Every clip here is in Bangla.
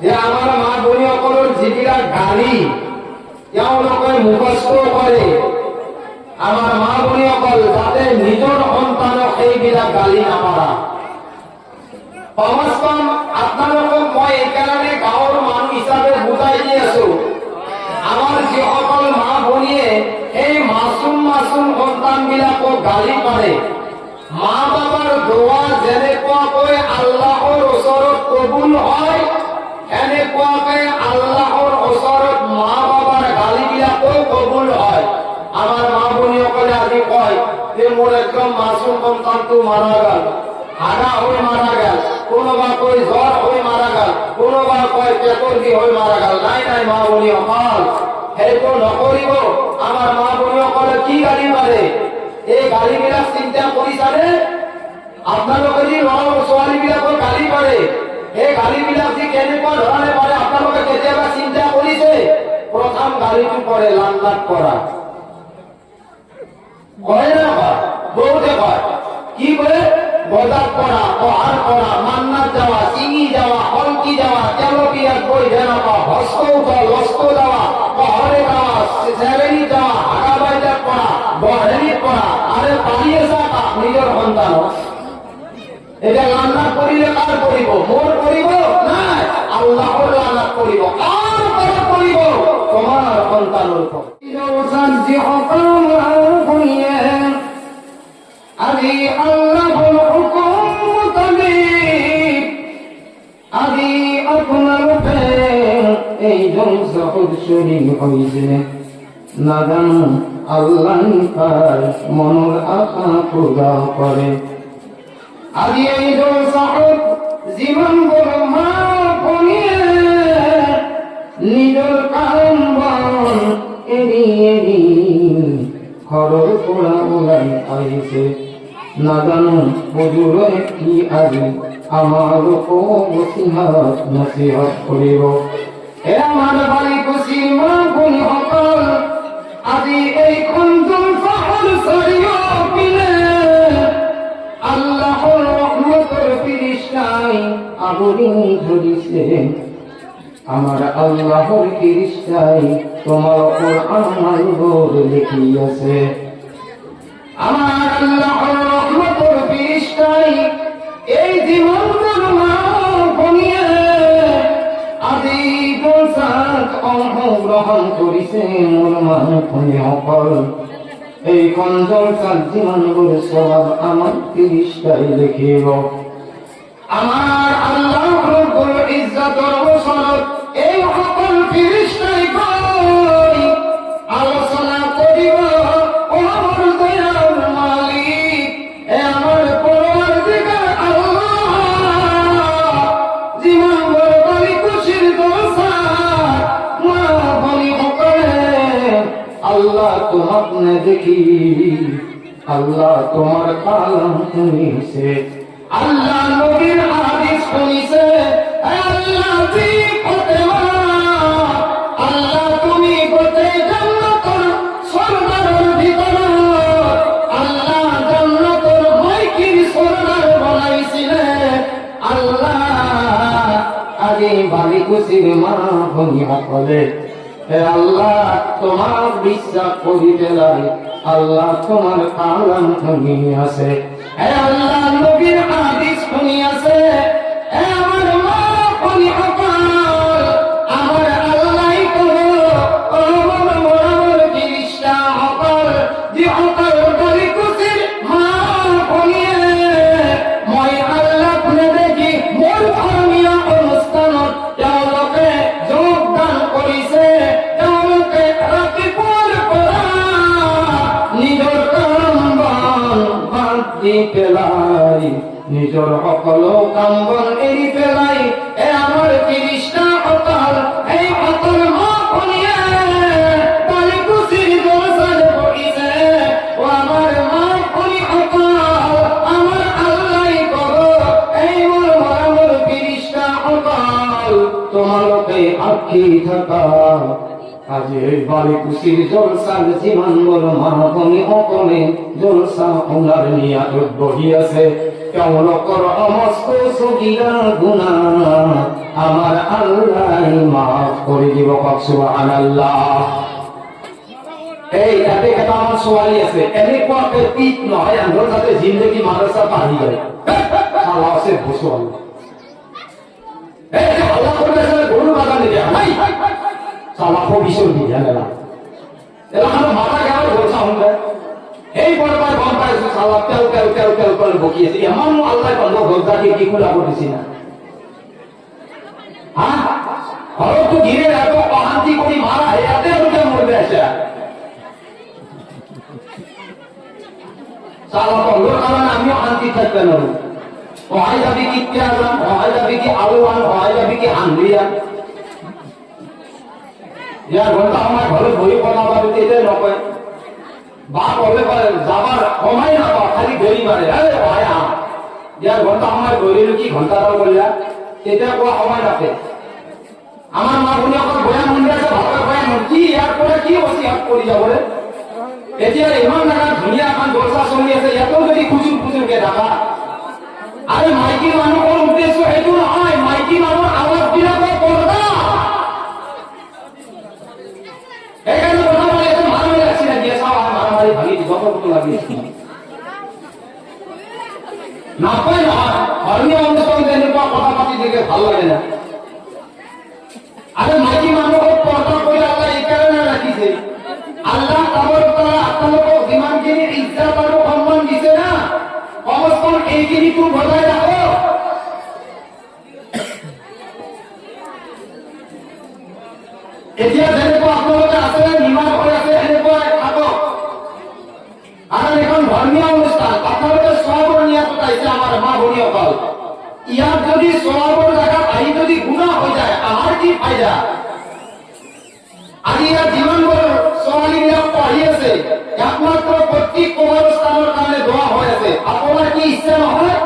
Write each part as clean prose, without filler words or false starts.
যে আমার মা বনি অকলের জিবিরা গালি তেওঁলোকে মুখস্থ কৰে আমার মা বনি অকল যাতে নিজৰ সন্তানক সেইবিলাক গালি নামাৰা। কমসকম আপোনালোকক মই এইকাৰণে গাঁৱৰ মানুহ হিচাপে বুজাই দি আছো, আমাৰ যিসকল মা ভনীয়ে এই মাছুম সন্তান বিলাকক গালি পাৰে, মা বাবাৰ দোৱা যেনেকুৱাকৈ আল্লাহৰ ওচৰত কবুল হয় এনেকুৱাকৈ আল্লাহৰ ওচৰত মা বাবাৰ গালি বিলাকো কবুল হয়। আমাৰ মা ভনীসকলে আজি কয় যে মোৰ একদম মাছুম সন্তানটো মাৰা গেল, হাগা হৈ মারা গেল, কোনোবা কয় জ্বর হৈ মারা গেল, কোনোবা কয় পেটৰ বিষ হৈ মারা গেল। নাই নাই মা বনি অকল সেইটো নকৰিব। আমাৰ মা বনি অকলে কি গালি মাৰে, এই গালিবিলাক চিন্তা কৰিছানে? আপোনালোকে যি ল'ৰা ছোৱালীবিলাকৰ গালি পাৰে, এই গালিবিলাক যি কেনেকুৱা ধৰণে পাৰে আপোনালোকে কেতিয়াবা চিন্তা কৰিছে? প্ৰথম গালিটো পৰে লান্নাত কৰা, কয় না কয়? বহুতে কয় কি কৰে? বজার করা, পাহার করা, মান্নাত যাওয়া, চিঙি যাওয়া, হলকি যাওয়া, তেলপিয়ার বই জানাবা, হস্ত উঠা, লস্ত যাওয়া, পাহাড়ে যাওয়া, সেভেনি যাওয়া, হাগা বাইজার করা, বহেনি করা, আরে পালিয়ে যাওয়া নিজের সন্তান। এটা লান্নাত করিলে কার করিব? মোর করিব না, আল্লাহর লান্নাত করিব। আর কার করিব? তোমার সন্তানের উপর। আজি আল্লাহর হুকুম মোতাবেক আজি আপনার এই জলসা শরীর হয়েছে না জানো আল্লাহ তার মনের আশা পূজা করে। আজি এই জলসা জীবন বড় মা করিয়ে নিজের কাম বন এড়িয়ে খরচ পোড়া ওলাই আইছে না জানো হুজুর কি আজি আমার নসিহত করিব। হে আমার বাড়ি খুশি মা বনি সকল আজি এই খঞ্জন শহর সরিয় পিলে আল্লাহর রহমতের ফিরিস্তাই আগুন ধরিছে। আমার আল্লাহর ফিরিস্তাই তোমার কোরআন লিখিয়াছে। আমার আল্লাহর রহমতের ফিরিস্তাই এই জীবন মা বনিয়ে আজি জলসাত অংশগ্রহণ করিছে মোর মা বনি সকল। এই জলসাত জীবনগুলো সব আমার ফিরিস্তাই লিখিব। আমার আল্লাহ রব্বুল ইজ্জতের ওসরত এই সকল ফিরিস্তাই কই আলোচনা করিব ও আমার দয়াল মালিক, এ আমার পরওয়ারদিগার আল্লাহ জীবন বড় খুশির দোসা মা বলি সকলে আল্লাহ তোমাকে দেখি, আল্লাহ তোমার কালাম শুনিছে, আল্লাহ নবীর হাদিস শুনিছে, আল্লাহ জি ফতেমা আল্লাহ তুমি গোটে জান্নাতের সরদারের ভিতর আল্লাহ জান্নাতের মাইকির সরদার বানাইছিলে। আল্লাহ আগে বালি খুশির মা বনি সকলে হে আল্লাহ তোমার বিশ্বাস করি পেলাই আল্লাহ তোমার কালাম শুনিয়াছে, হে আল্লাহ নবীর হাদিস শুনিয়াছে, হে আমার মা বনি সকল আমার আল্লাহ কহো আমার মোর ফিরিস্তা সকল যে সকল বলি খুশির মা বনিয়ে মই আল্লাহ কোনে দেখি মোর ধর্মীয় অনুষ্ঠানত তেওঁলোকে যোগদান কৰিছে, তেওঁলোকে ৰাতিপুৱাৰ পৰা নিজৰ কাম বন বাদ দি পেলাই নিজৰ সকলো কাম বন এৰি পেলাই এ আমাৰ ফিৰিস্তা সকল এই সকল মা বনিয়ে বালি খুশিৰ জলসাত বহিছে। ও আমার মা বনি সকল আমার আল্লাহ কহো এই মোর মৰমৰ ফিরিস্তা সকল তোমালোকে সাক্ষী থাকা আজি এই বালি খুশির জলসার জীবন বড় মা বনি সকলে জলসা ওনার নিয়াত বহি আছে। তেওঁলোকৰ সমস্ত সগীৰা গুনাহ আমাৰ আল্লাহ মাফ কৰি দিব। কওক সুবহানাল্লাহ। এই ইয়াতে কেইটামান ছোৱালী আছে এনেকুৱাকে পিক নহয় আন্ধৰ যাতে জিন্দগী মাদ্ৰাছা পাহি যায় চালা আছে ভুচুৱাল এই আল্লাহ কৰি আছে গৰু বাগান দিয়া নাই চালা ভবিষ্যৎ দিয়া না এলাকার মাথা গেল বলছা হুঁকে এই বড়বার গম পাইছো চালা তেল তেল তেল তেল করে বকিয়েছে এমন আল্লাহ বন্ধ গজ্জাকে কি খোলা করেছি না হ্যাঁ হয়তো তো ঘিরে এত অশান্তি করি মারা এতে ওটা মরবে আসে চালা বন্ধর কারণে আমিও শান্তি থাকবে না হয় যাবি কি পেঁয়াজান হয় যাবি কি আলু আন হয় যাবি কি আনলিয়ান ইয়ার ঘন্টা আমার ঘরে বই বনাবার এটাই নকয় বাপ হলে যাবার সময় না খালি গড়ি মারে ইয়ার ঘন্টা আমার গড়িল কি ঘন্টাটাও বললা এটা কোয়া সময় রাখে আমার মা বোনে অকল বয়া মন্দির আছে ভাবে বয়া কি ইয়ার পরে কি বসি হাত করি যাবলে এতিয়া ইমান জায়গা ধুনীয়া এখন দলচা চলি আছে ইয়াতো যদি খুচুৰ খুচুৰকে দেখা আরে মাইকী মানুহৰ উদ্দেশ্য সেইটো নহয় মাইকী মানুহৰ আৱাজ বিলাকৰ পৰ্দা এখানে কথা বলে এত মারামারি লাগছে না দিয়ে সব মারামারি ভাঙি যত কত লাগিয়ে না পাই না ধর্মীয় অনুষ্ঠান এনেকুৱা কথা পাতি দেখে ভাল লাগে না আরে মাইকী মানুহক পর্দা করে আল্লাহ এই কারণে রাখিছে আল্লাহ তাবারক তাআলা আপনাদের যিমানখিনি ইজ্জত আৰু সম্মান দিছে না অবস্থান এইখিনি তো বজায় রাখো এতিয়া যেনেকুৱা আপোনালোকে আছে নিমাৰ হৈ আছে এনেকুৱা থাকক আৰু এখন ধৰ্মীয় অনুষ্ঠান আপোনালোকে সবৰ নিয়াত পাইছে আমাৰ মা ভনীসকল ইয়াত যদি সবৰ জায়গা আহি যদি গুণা হৈ যায় আমাৰ কি ফায়দা আজি ইয়াত যিমানবোৰ ছোৱালীবিলাক পঢ়ি আছে একমাত্ৰ প্ৰত্যেক কবৰস্থানৰ কাৰণে দোৱা হৈ আছে আপোনাৰ কি ইচ্ছা নহয়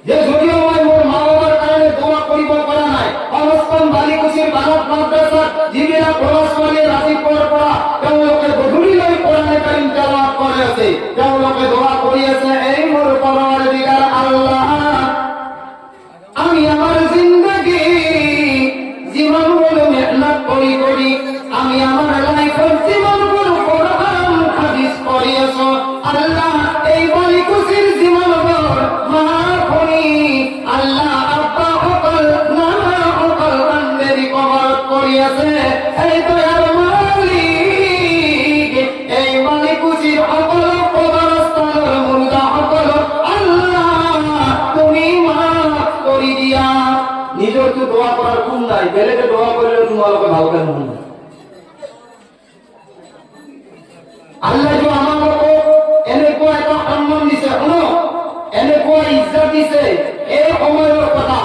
যে যদিও মই মোৰ মা বাবাৰ কাৰণে দোৱা কৰিব পৰা নাই অৱস্থান বালিকুছিৰ বানত মাদ্ৰাসাত যিবিলাক ল'ৰা ছোৱালীয়ে ৰাতিপুৱাৰ পৰা তেওঁলোকে গধূলিলৈ কোৰাণে কাৰিম তেলাৱাত কৰি আছে তেওঁলোকে দোৱা কৰি আছে এই মোৰ পৰৱৰ্তীকাৰ আল্লাহ আমি আমাৰ জিন্দগী জীৱনবোৰ মেহনত কৰি কৰি আমি আমাৰ লাইফত জীৱনবোৰ কোৰআন হাদিছ পঢ়ি আছো আল্লাহ এই বালিকুছিৰ জীৱনবোৰ মা ভনী আল্লাহ আব্বা সকল নানা সকল আন্দেৰি কবৰত কৰি আছে এই দয়াৰ মালিক এই বালিকুছিৰ সকলো কবৰস্থানৰ মুৰ্দা সকল আল্লাহ তুমি মাফ কৰি দিয়া নিজৰটো দোৱা কৰাৰ কোন নাই বেলেগে দোৱা কৰিলেও তোমালোকে ভালকে নহয় আল্লাহ যে আমালোকক এনেকুৱা এটা সন্মান দিছে শুনো এনেকুৱা ইজ্জত দিছে এই সময়ৰ কথা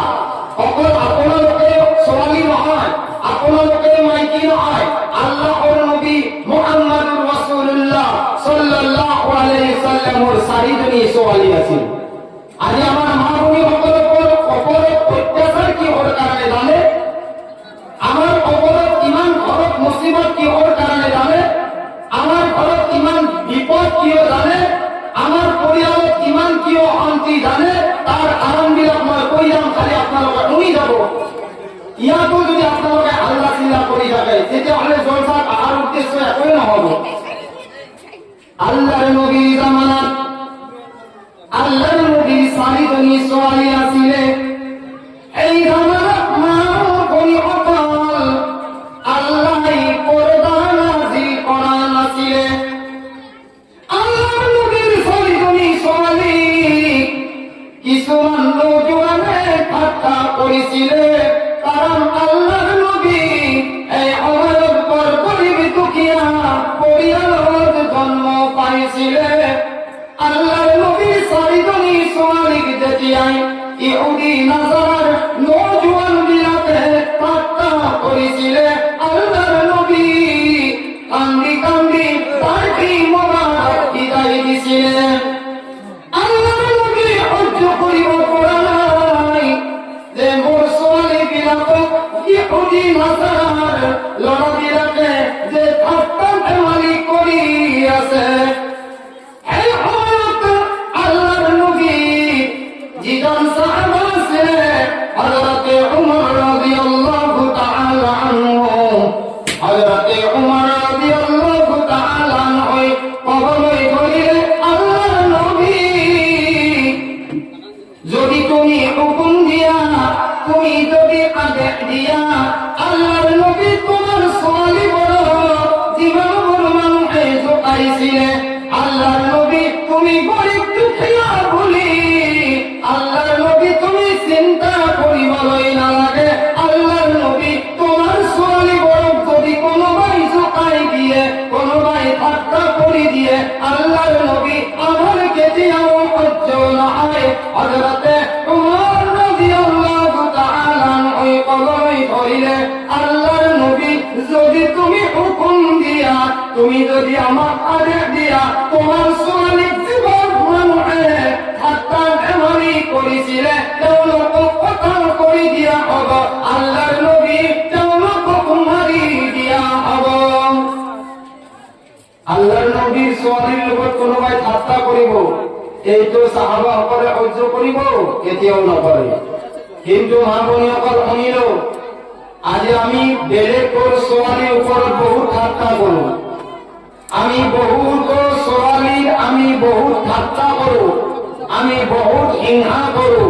অকল আপোনালোকে ছোৱালী নহয় আপোনালোকে মাইকী নহয় আল্লাহৰ নবী মুহাম্মাদুৰ ৰাসূলুল্লাহ সাল্লাল্লাহু আলাইহি সাল্লামৰ চাৰিজনী ছোৱালী আছিল আজি আমাৰ মা ভনীসকলৰ ওপৰত অত্যাচাৰ কিহৰ কাৰণে জানে আমাৰ ওপৰত ইমান ঘৰত মুসিবত কিহৰ কাৰণে জানে আমার ঘৰত কিমান বিপদ কিয় জানে আমার পৰিয়ালত কিমান কিয় শান্তি জানে তাৰ আৰামবিলাক মই কৈ যাম খালি আপোনালোকে শুনি যাব ইয়াতো যদি আপোনালোকে আল্লাহ চিল্লা কৰি থাকে তেতিয়াহ'লে জলসাত অহাৰ উদ্দেশ্য একোৱে নহ'ব আল্লাহৰ নবী জামানাত আল্লাহৰ নবীৰ চাৰিজনী ছোৱালী আছিলে এই জামানাত মা ভনীসকল আল্লাহই পৰ্দা নাজিল কৰা নাছিলে আল্লাহৰ নবীৰ চাৰিজনী ছোৱালী কিছুমান নজোৱানে ঠাট্টা কৰিছিলে কাৰণ আল্লাহৰ নবী এই সময়ত বৰ গৰীব দুখীয়া পৰিয়ালত জন্ম পাইছিলে আল্লাহৰ নবীৰ চাৰিজনী ছোৱালীক যেতিয়াই ইহুদী নাছাৰাৰ নজোৱান বিলাকে ঠাট্টা কৰিছিলে আল্লাহৰ নবী কান্দি কান্দি তাকি মোবাৰক বিদায় দিছিলে আল্লাহৰ নবী সহ্য কৰিব পৰা নাই যে মোৰ ছোৱালী বিলাকক ইহুদী নাছাৰাৰ ল'ৰাবিলাকে যে ঠাট্টা ধেমালি কৰি আছে এই সময়ত আল্লাহৰ নবী যদি আদেশ দিয়া আল্লাহর নবী তোমার সোয়ালি বড় জীবন বড় মানুষে জোকাইছিলে আল্লাহর নবী তুমি গরিব দুঃখিয়া বলি আল্লাহর নবী তুমি চিন্তা করিবলৈ নালাগে আল্লাহর নবী তোমার সোয়ালি বড় যদি কোনোবাই জোকাই দিয়ে কোনোবাই ঠাট্টা করে দিয়ে আল্লাহর নবী আমার কেতিয়াও সহ্য নহয় হযরতে উমর রাদিয়াল্লাহু তাআলা ওই কলমে ধরিলে আল্লাহর নবী যদি তুমি হুকুম দিয়া তুমি যদি আমার আদেশ দিয়া তোমার সোয়ালি জীবন মানুষে ঠাট্টা বেমারি করেছিলে তেওঁলোকক কথা কৰি দিয়া হব আল্লাহর নবী তেওঁলোকক মারি দিয়া হব আল্লাহর নবীর সোয়ালির লগত কোনোবাই ঠাট্টা কৰিব এইটো সাহাবাসকলে সহ্য কৰিব কেতিয়াও নকৰে কিন্তু মা ভনীসকল শুনিল আজি আমি বেলেগৰ সোৱালিৰ ওপৰত বহুত ঠাট্টা কৰো আমি বহুত সোৱালিৰ আমি বহুত ঠাট্টা কৰো আমি বহুত হিংসা কৰো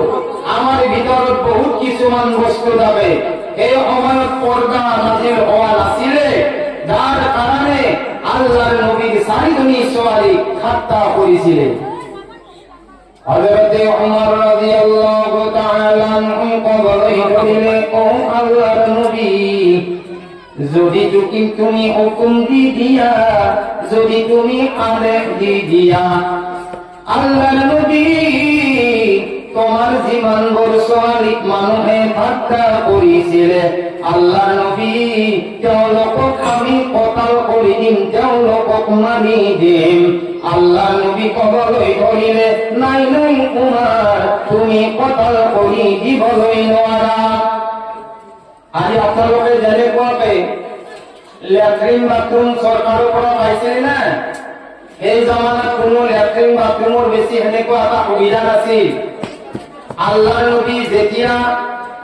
আমাৰ ভিতৰত বহুত কিছুমান বস্তু থাকে এই সময়ত পৰ্দা নাজিল হোৱা নাছিলে যাৰ কাৰণে আল্লাহৰ নবীৰ চাৰিজনী ছোৱালী ঠাট্টা কৰিছিলে হযরতে উমর রাদিয়াল্লাহু তাআলা আনহু কবলে ধরিলে ও আল্লাহর নবী যদি তুমি হুকুম দিয়া যদি তুমি আদেশ দিয়া আল্লাহর নবী তোমার জীবন বড় ছোৱালীক মানুহে ঠাট্টা কৰিছিলে আল্লাহর নবী তেওঁলোকক আমি কতল কৰি দিম তেওঁলোকক মাৰি দিম আল্লাহর নবী কবলৈ ধৰিলে নাই নাই উমৰ তুমি কতল কৰি দিবলৈ নোৱাৰা আজি আপোনালোকে যেনেকুৱাকে লেট্ৰিন বাথৰুম চৰকাৰৰ পৰা পাইছিল না এই জামানাত কোনো লেট্ৰিন বাথৰুমৰ বেছি সেনেকুৱা এটা সুবিধা নাছিল আল্লাহৰ নবী যেতিয়া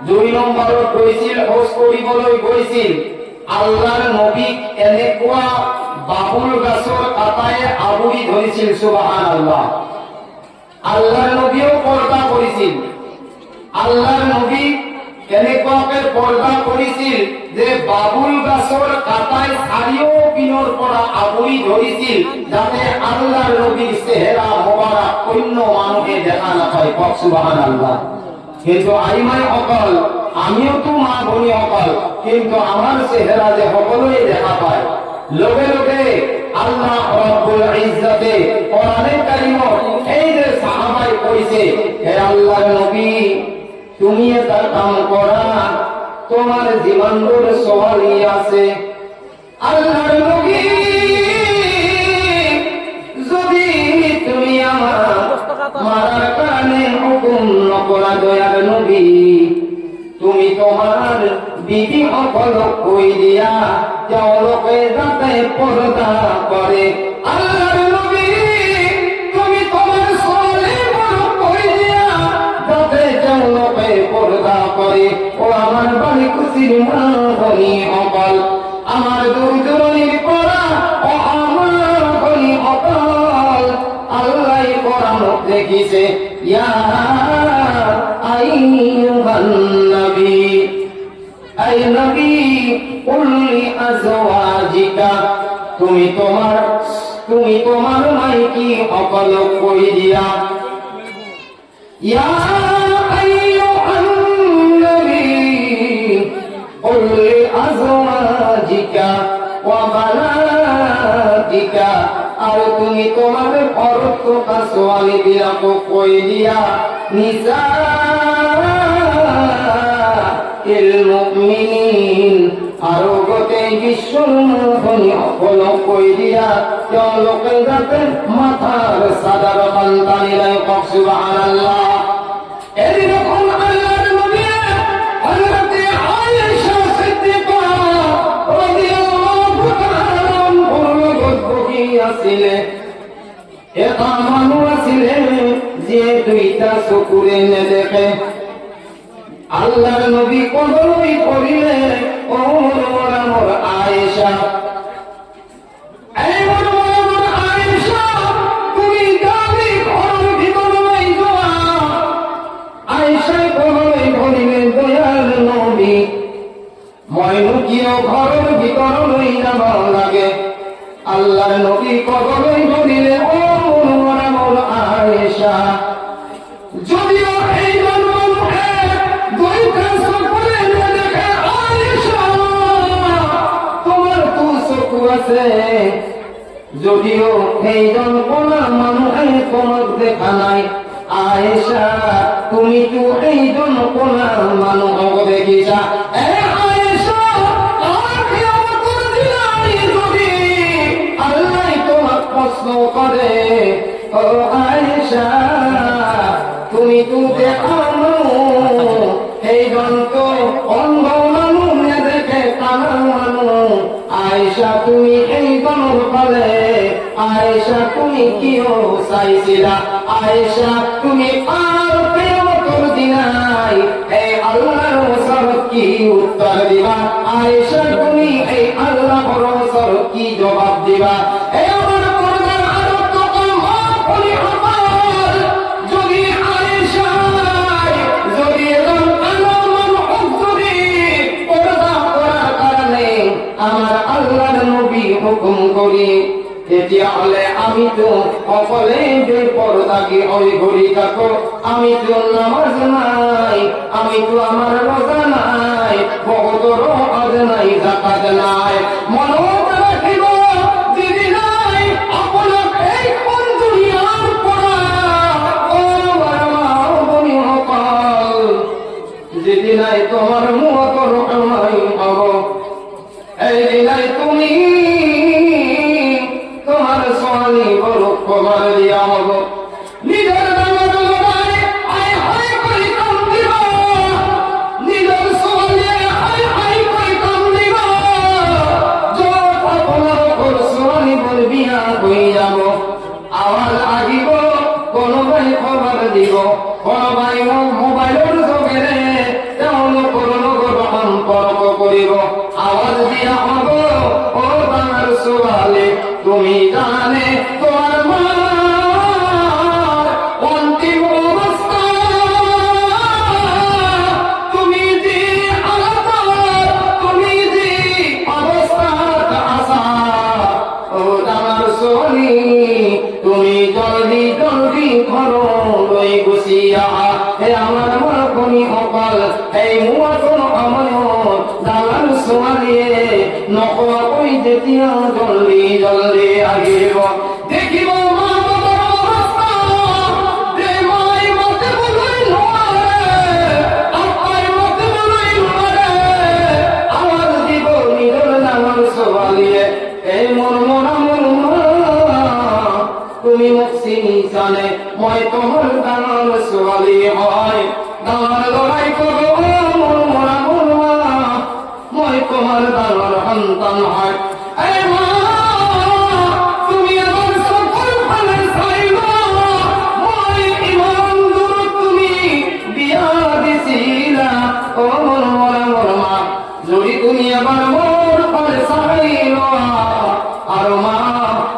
2 নম্বৰত গৈছিল হজ কৰিবলৈ গৈছিল আল্লাহৰ নবীক এনেকুৱা বাবুল গাছৰ কাটাই আগুৰি ধৰিছিল সুবহানাল্লাহ আল্লাহৰ নবীও পৰ্দা কৰিছিল আল্লাহৰ নবী এনেকুৱাকে পৰ্দা কৰিছিল যে বাবুল গাছৰ কাটাই চাৰিও পিনৰ পৰা আগুৰি ধৰিছিল যাতে আল্লাহৰ নবীৰ চেহেৰা মোবাৰক অন্য মানুহে দেখা নাপায় কক সুবহানাল্লাহ কিন্তু আইমাই অকল আমিওতো মা ভনী অকল কিন্তু আমার চেহারা যে সকলেই দেখা পায় লগে লগে আল্লাহ রাব্বুল ইজ্জতে কোরআনে কারীমত এই যে সাহাবাই কইছে হে আল্লাহর নবী তুমি এটা কাম করা তোমার জীবনের সওয়ালি আছে আল্লাহর নবী যদি তুমি আমার মারার কারণে হুকুম নকরা দয়ার নবী তুমি তোমার বিবি সকলক কই দিয়া তেওঁলোকে যাতে পর্দা করে আল্লাহর নবী তুমি তোমার ছোৱালীবোৰক কই দিয়া যাতে তেওঁলোকে পর্দা করে ও আমার বাড়ি খুশির মা ভনী সকল আমার দূর দূরণির পৰা ও আমার ভনী সকল আল্লাহ কোরআনত দেখিছে ইয়া আইয়ুহান নবী আই নবী কুল লিআজওয়াজিকা তুমি তোমার মাইকি সকলক কই দিয়া ইয়া আইয়ুহান নবী কুল লিআজওয়াজিকা ওয়া বানাতিকা আর তুমি তোমার অর্থ ছোৱালী বিলাকক কই দিয়া নিসা ইল মুমিনিন আৰু গোটেই বিশ্বৰ মানুহে সকলক কই দিয়া তেওঁলোকে যাতে মাথাৰ চাদৰ টানি লয় কক সুবহানাল্লাহ এরকম আল্লাহর নবী হযরতে আয়েশা সিদ্দিকা রাদিয়াল্লাহু তাআলা আনহার লগত বহি আছিলে এটা মানুহ আছিলে যে দুইটা চকুৰে নেদেখে আল্লাহর নবী কবলই করিলে ও মোর আয়েশা এই মোর আয়েশা তুমি গালি ঘরের ভিতরে যাও আয়েশা কবলই করিলে দয়াল নবী নুকিয়ে ঘরের ভিতর লই যাব লাগে আল্লাহর নবী কবরে ধরিলে ও মন আয়েশা যদিও এই জন্মে দুইটা চোখে দেখে আয়েশা তোমার তো চোখ আছে যদিও এই জন্মনা মানুষে তোমার দেখা নাই আয়েশা তুমি তো এই জন্মনা মানুষ দেখিছা আয়েশা আর কিয়ামতের দিনে যদি আল্লাহ তোমার প্রশ্ন করে ও আয়েশা তুমি তো দেখানো এই জন্ত অন্ধ মানুষ দেখে কানা মানুষ আয়েশা তুমি এই গণর ফলে আয়েশা তুমি কিও চাইছিলা আয়েশা তুমি আর কিয়ামতের দিনাই এই আল্লাহর ওসর কি উত্তর দিবা আয়েশা তুমি এই আল্লাহর ওসর কি জবাব দিবা এই আমার পর্দার আরো তো মা বলি আমার যদি আয়েশা যদি এরকম আল্লাহর হুজুরি পর্দা করার কারণে আমার আল্লাহর নবী হুকুম করি তেতিয়াহলে আমি তো অকলে যে পর্দাকে ওই ঘড়ি থাকো আমি তো নামাজ নাই আমি তো আমার রোজা নাই বহুতর আজ নাই যাকাত নাই মনত রাখিব দিদি নাই আপনার এই কোন দুনিয়ার পড়া ও বাবা বনি হকাল দিদি নাই তোমার মুহতর আমায় হব এই দিনাই তুমি তোমার সোয়ালি বড় কমার দিয়া হব নিজের দামের লড়াই আয় হায় করি কাম দিব নিজের সোয়ালি আয় হায় করি কাম দিব যত আপনার ওপর সোয়ালি বলবিয়া হয়ে যাব আওয়াজ আগিব কোনো ভাই খবর দিব কোনো ভাই মোবাইলের যোগেরে তেওঁলোকৰ লগত সম্পৰ্ক কৰিব আওয়াজ দিয়া হব ও বাংলার সোয়ালি তুমি জানে তোমার মার অন্তিম অবস্থা তুমি যে আলাদা তুমি যে অবস্থা আসা ও বাংলার সোয়ালি তুমি জলদি জলদি ঘরো লই গুছিয়া হে আমার মা কোনি অকল এই মুয়া কোন আমায় দালাল সোয়ালিয়ে নকোয়া কই যেতিয়া জলদি জলদি আগিব দেখিব মা বাবার অবস্থা যে মাই মতে বলাই নোৱাৰে আপাই মতে বলাই নোৱাৰে আওয়াজ দিব নিজৰ ডাঙৰ সোৱালিয়ে এই মোৰ মৰা তুমি মোক চিনি জানে মই তোমাৰ ডাঙৰ ছোৱালী হয় ডাঙৰ লৰাই কব মোৰ মৰা মই তোমাৰ ডাঙৰ সন্তান হয় এই মা তুমি এবাৰ চকুৰ ফালে চাই লোৱা মই ইমান দূৰত তুমি বিয়া দিছিলা অ মোৰ মা যদি তুমি এবাৰ মোৰ ফালে চাই লোৱা আৰু মা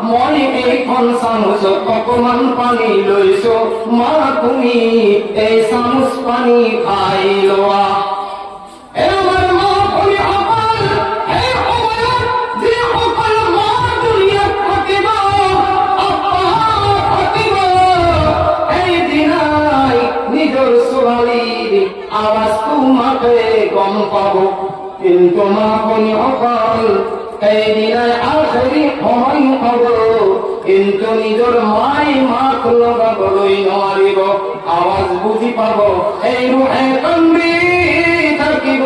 মই এইখন চামুচত অকমান পানী লৈছো মা তুমি এই চামুচ পানী খাই লোৱা এবাৰ মা তুমি অকল এই সময়ত যিসকল মা দুনিয়াত থাকিব আপা থাকিব এই দিনাই নিজৰ ছোৱালীৰ আৱাজ তোমাকে গম পাব কিন্তু মা তুমি অকল এই দিনাই আখেরি সময় হব কিন্তু নিজৰ মাই মাক লগাবলৈ নোৱাৰিব আৱাজ বুজি পাব এই ৰুহে কান্দি থাকিব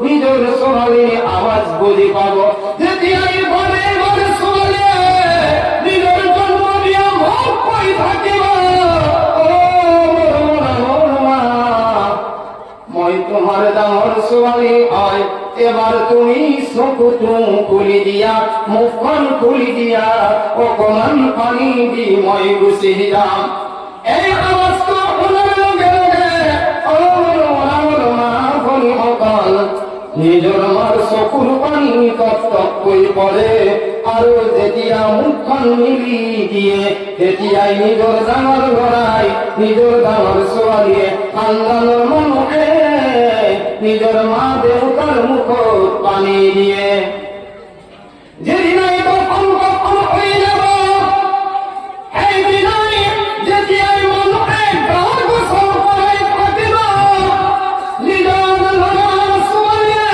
নিজৰ ছোৱালী আৱাজ বুজি পাব যেতিয়াই ঘৰে ঘৰে ছোৱালীয়ে নিজৰ জন্ম দিয়া মোক কৈ থাকিব মোৰ মা মই তোমাৰ ডাঙৰ ছোৱালী হয় এবার তুমি চকুটো খুলি দিয়া মুখখন খুলি দিয়া অকমান পানী দি মই গুচি যাম এই আৱাজটো শুনাৰ লগে লগে মা ভনীসকল নিজৰ মাৰ চকুৰ পানী টপ টপ কৰি পৰে আৰু যেতিয়া মুখখন মিলি দিয়ে তেতিয়াই নিজৰ ডাঙৰ ল'ৰাই নিজৰ ডাঙৰ ছোৱালীয়ে খানদানৰ মানুহে নিজৰ মা দেউতাৰ মুখত পানী দিয়ে। যেদিনাই দফন কফন হৈ যাব সেইদিনাই যেতিয়াই মানুহে গাৰ গোচৰ কৰাই থাকিব নিজৰ ল'ৰা ছোৱালীয়ে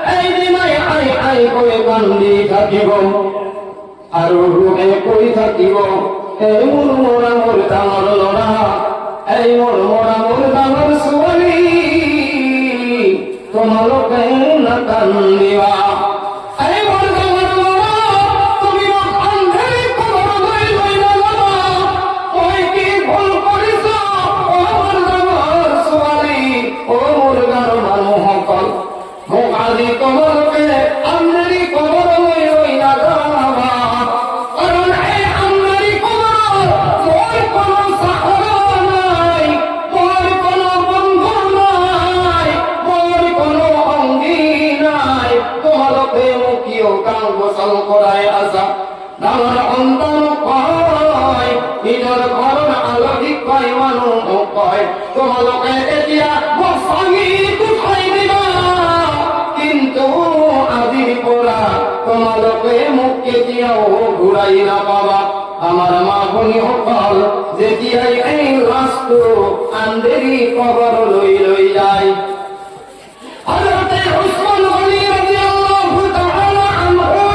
সেইদিনাই আই আই কৈ কান্দি থাকিব আৰু ৰোগে কৈ থাকিব এই মোৰ মৰা মোৰ ডাঙৰ ল'ৰা, এই মোৰ মৰা মোৰ ডাঙৰ ছোৱালী, তোমালোকে নাকান্দিবা। এই মোৰ ডাঙৰ ল'ৰা, তুমি মোক আন্ধাৰে কবৰলৈ লৈ নাযাবা। মই কি ভুল কৰিছো অ মোৰ ডাঙৰ ছোৱালী, অ মোৰ গাঁৱৰ মানুহসকল, মোক আজি তোমালোকে আন্ধাৰি কবৰলৈ লৈ নাযাবা। কাৰণ এই আন্ধাৰি কবৰত মোৰ কোনো সাহাৰা নাই, মোৰ কোনো বন্ধু নাই, মোৰ কোনো অংগী নাই। তোমালোকে মোক কিয় কাম গোচল কৰাই আছা? ডাঙৰ সন্তান কয়, নিজৰ ঘৰৰ আলহীক কয়, মানুহ কয়, তোমালোকে এতিয়া মোক ভাঙি উঠাই দিবা, কিন্তু আজিৰ পৰা তোমালোকে মোক কেতিয়াও ঘূৰাই নাপাবা। আমাৰ মা ভনীসকল যেতিয়াই এই লাশটো আন্ধেৰি কবৰলৈ লৈ যায়, হযৰতে উসমান গনি রাদিয়াল্লাহু তাআলা আনহু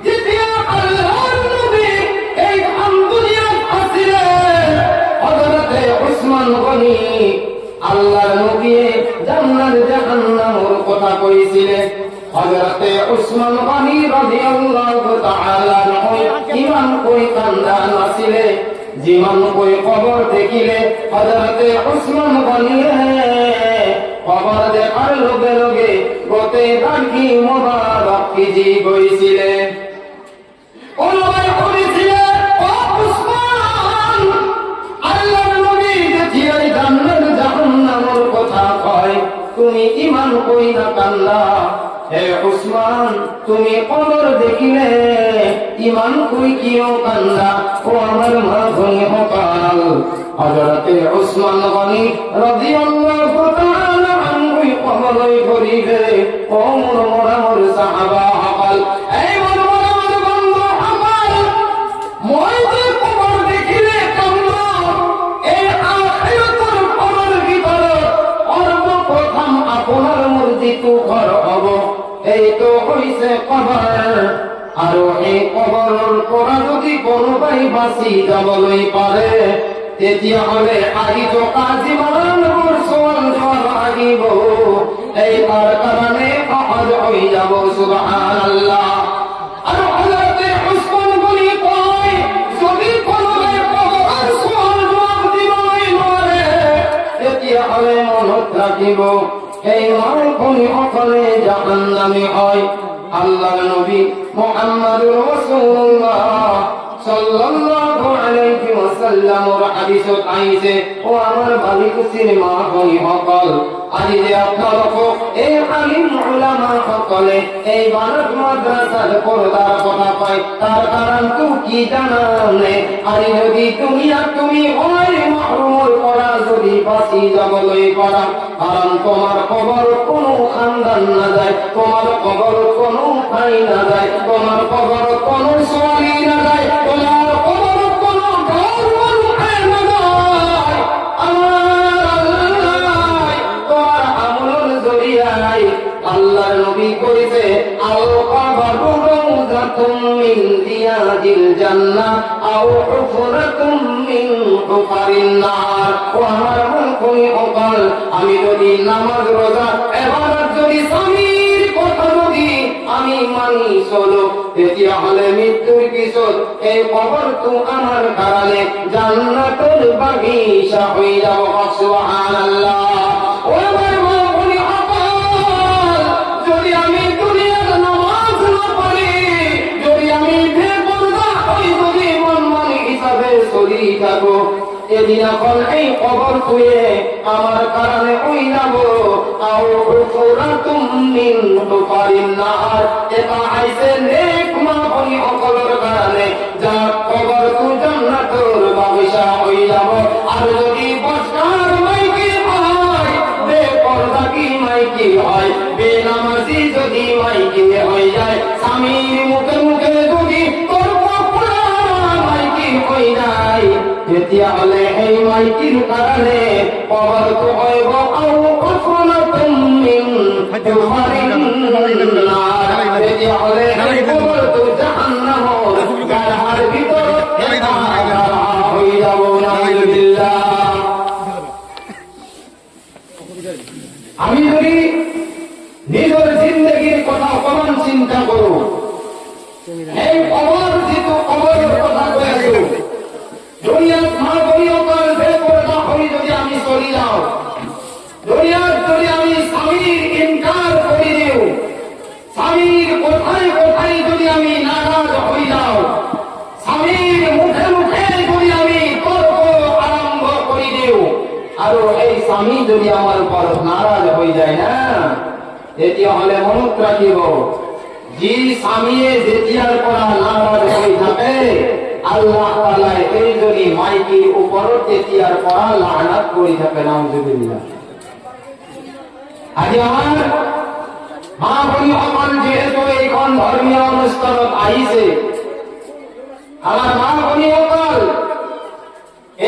যেতিয়া আল্লাহর নবী এই দুনিয়াত আছিলেন, হযরতে উসমান গনি আল্লাহর নবী জান্নাত জাহান্নামের কথা কইছিলেন। হযরতে উসমান গনি রাদিয়াল্লাহু তাআলা আনহু ইমান কই কান্দা নাছিলে, যিমান কই কবর দেখিলে হযরতে উসমান গনিয়ে কবর দেখার লগে লগে গোটে দাঁড়ি মোবারক ভিজি গৈছিলে। কোনোবাই করেছিলে ও উসমান, আল্লাহর নবী যেতিয়াই জান্নাত জাহান্নামের কথা কয় তুমি ইমান কই না কান্দা? হে উসমান, তুমি কবর দেখিলে ইমান কই কিয় কান্দা? ও আমার মা ভনীসকল, হযরতে উসমান গনি রাদিয়াল্লাহু তাআলা আনহু কবরলৈ ধৰিলে। ও মোৰ মৰা মোৰ সাহাবাসকল, এই মোৰ মৰা মোৰ বন্ধুসকল, মই যে কবর দেখিলে কান্দো, এই আখিৰাতৰ কবৰৰ ভিতৰত সৰ্বপ্ৰথম আপোনাৰ মোৰ যিটো ঘৰ হ'ব এইটো হৈছে কবৰ। আৰু এই কবৰৰ পৰা যদি কোনোবাই বাচি যাবলৈ পাৰে তেতিয়াহ'লে আহি থকা জীৱনবোৰ চল জল আহিব, এই তাৰ কাৰণে সহজ হৈ যাব। সুবহানাল্লাহ। আৰু হযৰতে উসমান গনি কয়, যদি কোনোবাই কবৰৰ চল জল দিবলৈ নোৱাৰে তেতিয়াহ'লে মনত ৰাখিব এই মা ভনীসকলে জাহান্নামী হয়। আল্লাহর নবী মুহাম্মদুর রাসূলুল্লাহ সাল্লাল্লাহু আলাইহি ওয়াসাল্লামের হাদিসত আইছে, ও আমার বালিকুসির মা ভনীসকল, আজি যে আপোনালোকক এই আলিম উলামা সকলে এই বানাত মাদ্রাসার পর্দার কথা কয় তার কারণটো কি জানানে? আজি যদি তুমি ওই মাহরুমের পৰা যদি বাঁচি যাবলৈ পাৰা, কারণ তোমার কবর কোনো খানদান না যায়, তোমার কবর কোনো ভাই না যায়, তোমার কবর কোনো ছোৱালী না যায়, তোমার কবর কোনো ঘর মানুষে না যায়। আমার আল্লাহ তোমার আমলের জরিয়ায় আল্লাহর নবী কইছে, আল কবরু রাউযাতুম মিন রিয়াদিল জান্নাহ আও হুফরাতুম মিন হুফারিন নার। ও আমার ভনীসকল, আমি যদি নামাজ রোজা ইবাদত যদি স্বামীর কথা যদি আমি মানি চলো তেতিয়াহ'লে মৃত্যুৰ পিছত এই কবৰটো আমাৰ কাৰণে জান্নাতৰ বাগিচা হৈ যাব। সুবহানাল্লাহ। ও আমার ভনীসকল, যদি আমি দুনিয়াত নামাজ নপঢ়ি, যদি আমি বেপরদা হই, যদি মনমানি হিসাবে চলি থাকো, এদিনাখন এই কবরটোৱে আমাৰ কাৰণে হৈ যাব। আও হুফরাতুম মিন হুফারিন নার, এটা আইছে নেক মা বনি অকলর কারণে যা কবর তু জান্নাতুর বাগিচা হই যাব। আর যদি বসকার মাইকি হয়, বেপরদা কি মাইকি হয়, বেনামাজি যদি মাইকি হয়ে যায়, স্বামীর মুখে মুখে যদি তর্ক মাইকি হয়ে যায়, তেতিয়া হলে এই মাইকির কারণে কবর তো হইব আও কফনাতুম মিন জুমারিন নার, তেতিয়া হলে এই কবর তো জাহান্নামের গাড়ার ভিতর হয়ে যাব। নাউযুবিল্লাহ। আমি যদি নিজের জিন্দগির কথা অকমান চিন্তা করো, এই কবর যেহেতু কবরের কথা কয়েছো, দুনিয়ার মা বলিয়কাল বেপরদা হয়ে যদি আমি চলি যাও, দুনিয়ার যদি আমি স্বামীর ইনকার করে দিও, স্বামীর কোথায় কোথায় যদি আমি নারাজ হয়ে যাও, স্বামীর মুখে মুখে যদি আমি তর্ক আরম্ভ করে দিও, আর এই স্বামী যদি আমার উপর নারাজ হয়ে যায় না, তেতিয়া হলে মনত রাখিব, যে স্বামীয়ে যেতিয়ার পরা নারাজ হয়ে থাকে, আল্লাহ তাআলা এই যদি মাইকির উপর তেতিয়ার পরা লানত করে থাকে। নাউযুবিল্লাহ। আজ আমার মা বনি অকল যেহেতু এইখন ধর্মীয় অনুষ্ঠানত আহিছে, আমার মা বনি অকল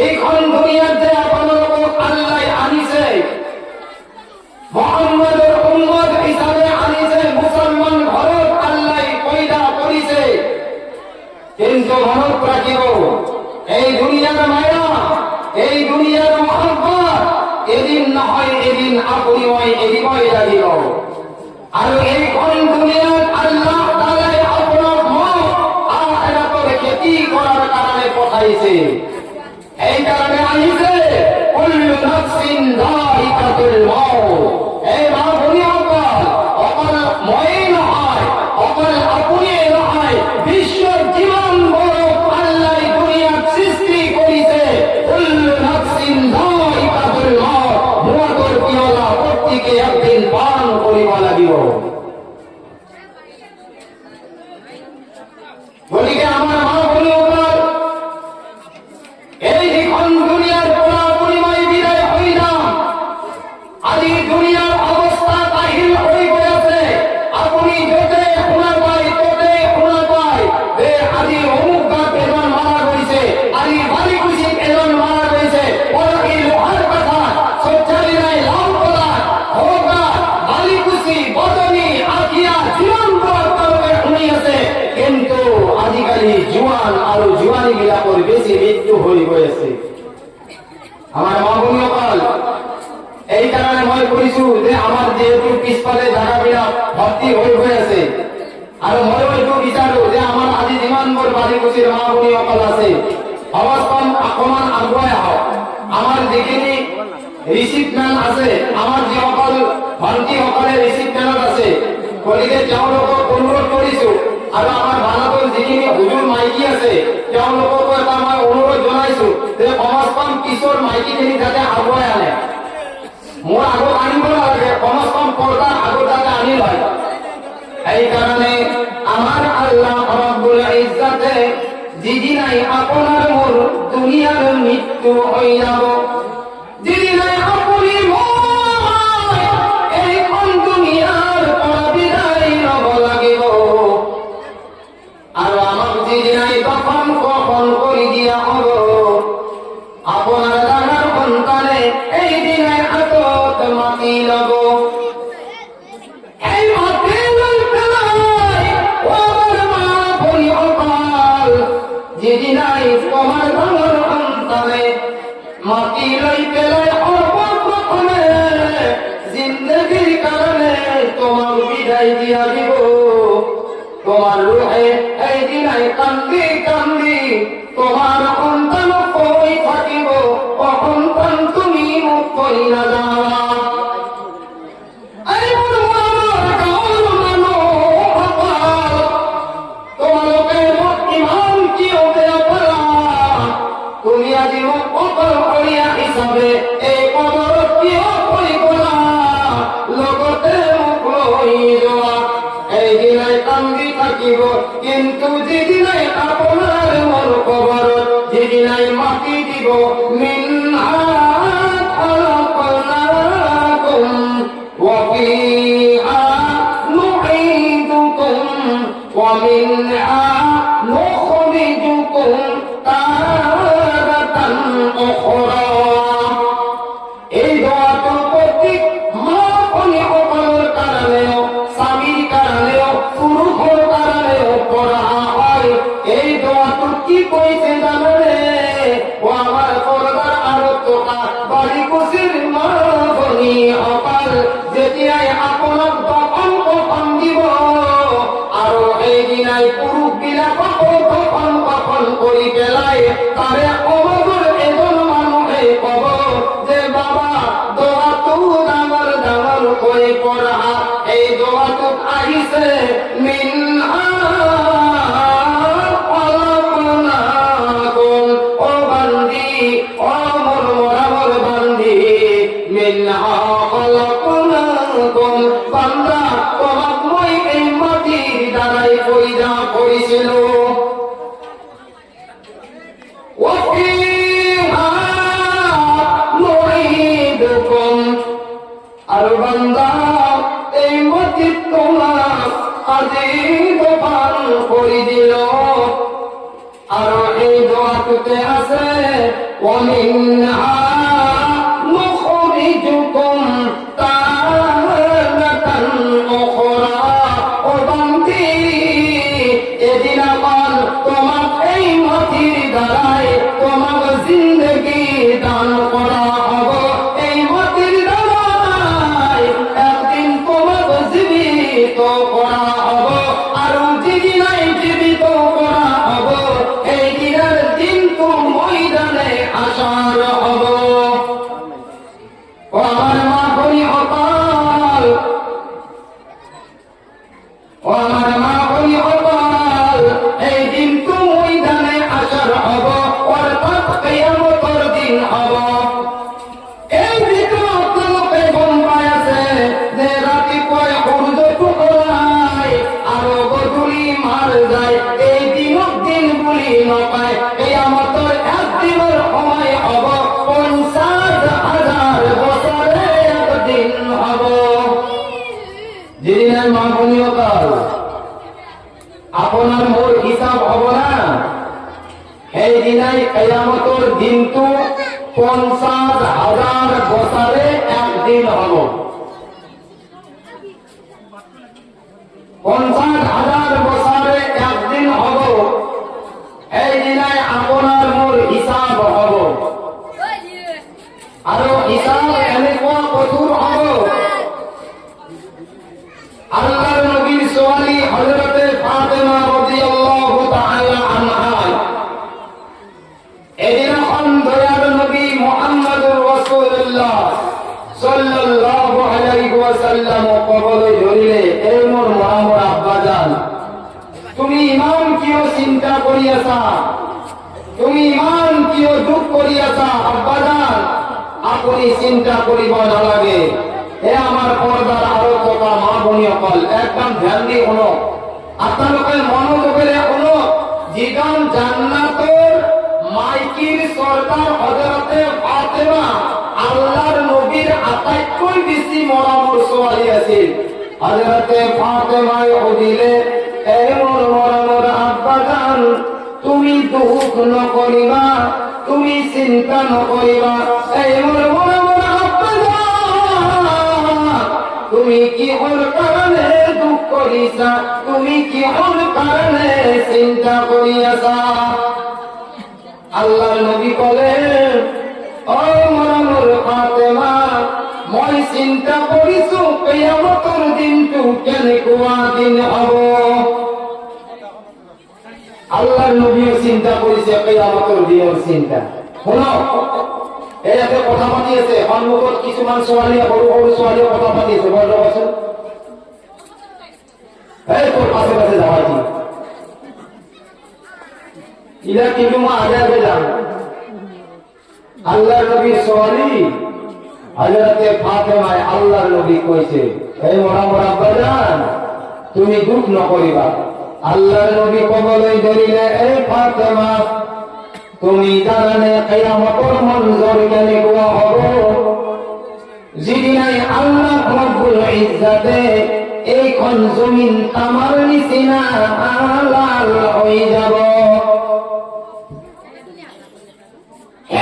এইখন দুনিয়ার যে আপোনালোকক আল্লাহ আনিছে, মুহাম্মদের উম্মত হিসাবে আনিছে, মুসলমান ঘরত আল্লাহ পয়দা করিছে, কিন্তু মনত রাখিব, এই দুনিয়ার মায়া, এই দুনিয়ার মহব্বত এদিন নহয় এদিন আপনি এদিবই লাগিব। আর এইখন দুনিয়াত আল্লাহ তাআলা আপনার মত আখিরাতের খেতি করার কারণে পঠাইছে। এই কারণে আইছে কুল্লু নাফসিন যায়িকাতুল মাউত। এই মা বনি অকল মই নহয়, অকল আপনি নহয়, বিশ্বের জীবন বড় আল্লাহ দুনিয়ার সৃষ্টি করিছে। কুল্লু নাফসিন যায়িকাতুল মাউত, মওতের পিয়ালা প্রত্যেকে একদিন পান করিব লাগিব। বলিকে আমার মা বনি এই এখন দুনিয়ার পুরা পরিমায় বিদায় হই না, আদি দুনিয়ার অবস্থা কাহিল হয়ে গেছে। আপনি যতে শোনা পাই ততে শোনা পাই যে আদি অমুক গাছ এজন মারা গেছে, আদি বাড়ি খুশি এজন মারা গেছে, ওই লোহার কথা সচ্চারি নাই লাভ করা হোকা বাড়ি খুশি বদনি আখিয়া জীবন পরকে শুনি আছে। কিন্তু আজিকালি জুয়ান আর জুয়ানি বিলাকর বেশি মৃত্যু হয়ে গেছে। আমার মা বনি অকল এই কারণে মই কইছো যে আমার যেহেতু পিছফালে জায়গাবিলাক ভর্তি হয়ে আছে, আর মই এইটো বিচাৰো যে আমার আজি যিমান বোৰ বাড়ি খুশির মা বনি অকল আছে, অৱস্থান অকমান আগুৱাই আহক। আমার যিখিনি রিসিপ্টমেন্ট আছে, আমার যিসকল ভণ্টিসকলে রিসিপ্টমেন্ট আছে, গতিকে তেওঁলোকক অনুৰোধ কৰিছো, আৰু আমাৰ ভাৰতৰ যিখিনি হুজুৰ মাইকী আছে তেওঁলোককো এটা মই অনুৰোধ জনাইছো যে কমচকম কিশোৰ মাইকীখিনি যাতে আগুৱাই আনে। মোৰ আগত আনিব নালাগে, কমচকম পৰ্দাৰ আগত যাতে আনি লয়। এই কারণে আমার আল্লাহ রব্বুল ইজ্জতে যেদিনাই আপনার মোর দুনিয়ার মৃত্যু হয়ে যাব, যেদিনাই আপনি এইখন দুনিয়ার পৰা বিদায় লব লাগিব, আর আমাক যেদিনাই তখন কখন করে দিয়া হব, আপনার দানার সন্তানে এই দিনাই হাতত মাতি লব। এই মাটি লই পেলাই আমার মা বনি অকল, যেদিনাই তোমার দানার সন্তানে মাটি লই পেলাই সর্বপ্রথমে জিন্দগির কারণে তোমার বিদায় দিয়া দিব। তোমার রুহে এই দিনাই কান্দি কান্দি তোমার সন্তান কই থাকিব, ও সন্তান তুমি মোক কই না যাওয়া। তোমালোকে মোক ইমান কিয় বেয়া পালা, তুমি আজি মোক অকলশৰীয়া হিচাপে এই কবৰত কিয় পৰি গলা, লগতে মোক লৈ যোৱা। এই দিনাই কান্দি থাকিব কিন্তু যেদিনাই আপনার মন কবর যেদিনাই মাটি দিব মিনহা খালাকনাকুম ওয়া ফিহা নুঈদুকুম ওয়া মিনহা নুখরিজুকুম তারাতান উখরা। এই দোয়াটা প্রত্যেক মা বনি সকলের কারণেও স্বামীর কারণেও পুরুষের কারণেও পড়া হয়। এই দোয়াটা কি কইছে জানেন? ও আমার পর্দার আরো তোকা বাড়ি কুশির মা বনি সকল যেতিয়াই আপনার দফন কফন দিব আৰু এই দিনাই পুরুষ বিলাক কফন কফন কৰি পেলাই তাৰে অমগৰ এজন মানুহে কব যে বাবা দোয়াটো ডাঙৰ ডাঙৰ কৈ পঢ়া। এই দোয়াটো আহিছে মিনহা খালাকনাকুম। ও বান্দি, ও মোৰ মৰমৰ বান্দি, মিনহা খালাকনাকুম। বান্দা, তোমাক মই এই মাটিৰ দ্বাৰাই পয়দা কৰিছিলো। আর বান্দা এই মাটি তোমার আজি দোকান করে দিল। আর এই দোয়াতে আছে ওয়ামিনহা নুখরিজুকুম তারাতান উখরা। ও বান্দি, এদিন আমার তোমার এই মাটির দ্বারাই তোমার জিন্দগি দান করা হব। এই মাটির দ্বারাই একদিন তোমার জীবিত করা হব। আর যেদিনাই জীবিত করা হব এই দিনের দিন তো ময়দানে আসার হব। ও আমার মা বনি সকল, ও আমার মা বনি সকল, এই দিন তো ময়দানে আসার হব, অর্থাৎ কিয়ামতের দিন হব। এই ভিতরে লোকে গম পায় আছে যে রাতিপুৱাই সূৰ্য টুকুৰাই আৰু গধূলি মাৰ যায়। এই দিনক দিন বুলি নকয়, কিয়ামতৰ একদিনৰ সময় হব 50,000 বছৰে একদিন হব। যেদিনাই মা বনিসকল আপোনাৰ মোৰ হিচাপ হব না, সেই দিনাই কিয়ামতৰ দিনটো 50,000 বছরে একদিন হব। 50,000 বছরে একদিন হব। এই দিনাই আপনার মোর হিসাব হব। আৰু হিসাব এনেকুৱা কঠোৰ হব। আল্লাহর নবীর ছোৱালী হযরতে ফাতেমা রাদিয়াল্লাহু তাআলা আনহা এদিনখন দয়ার নবী মুহাম্মদুর রাসূলুল্লাহ সাল্লাল্লাহু আলাইহি ওয়াসাল্লাম কবলে ধরিলে, এই মোর মৰমৰ আব্বাজান, তুমি ইমান কিয় চিন্তা কৰি আছা? তুমি ইমান কিয় দুখ কৰি আছা? আব্বাজান, আপুনি চিন্তা কৰিব নালাগে। হে আমার পর্দার আরো থকা মা বনিসকল, একদম ধ্যান দি শুনক, আপোনালোকে মনোযোগেৰে শুনক। যিজন জান্নাতৰ মাইকিৰ চৰ্দাৰ হযরতে ফাতেমা আল্লাহর নবীর আটাইতকৈ বেছি মৰমৰ ছোৱালী আছিল। হযরতে ফাতেমাই সুধিলে, এই মোৰ মৰমৰ আব্বাজান, তুমি দুখ নকৰিবা, তুমি চিন্তা নকৰিবা। এই মোৰ মৰমৰ আব্বাজান, তুমি কিহৰ কাৰণে দুখ কৰিছা? তুমি কিহৰ কাৰণে চিন্তা কৰি আছা? আল্লাহর নবী কলে, ও মৰমৰ ফাতেমা, মই চিন্তা কৰিছো কিয়ামতৰ দিনটো কেনেকুৱা দিন হব। আল্লাহর নবীও চিন্তা কৰিছে কিয়ামতৰ দিনৰ চিন্তা। শুনক, ইয়াতে কথা পাতি আছে, সন্মুখত কিছুমান ছোৱালীয়ে, সৰু সৰু ছোৱালীয়ে কথা পাতি আছে। বল ৰবাচোন, এই তোর পাশে পাশে যাওয়া কি ইলা, কিন্তু মই আগে আগে যাম। আল্লাহর নবীর ছোৱালী হযরতে ফাতেমায় আল্লাহর নবী কইছে, এই মরা মরা আব্বাজান, তুমি দুঃখ নকরিবা। আল্লাহর নবী কবলে ধরিলে, এ ফাতেমা তুমি জানানে কিয়ামতের মঞ্জর কেনে গোয়া হবো, যেদিনাই আল্লাহ রব্বুল ইজ্জতে এইখন জমিন তামার নিচিনা লাল হয়ে যাব।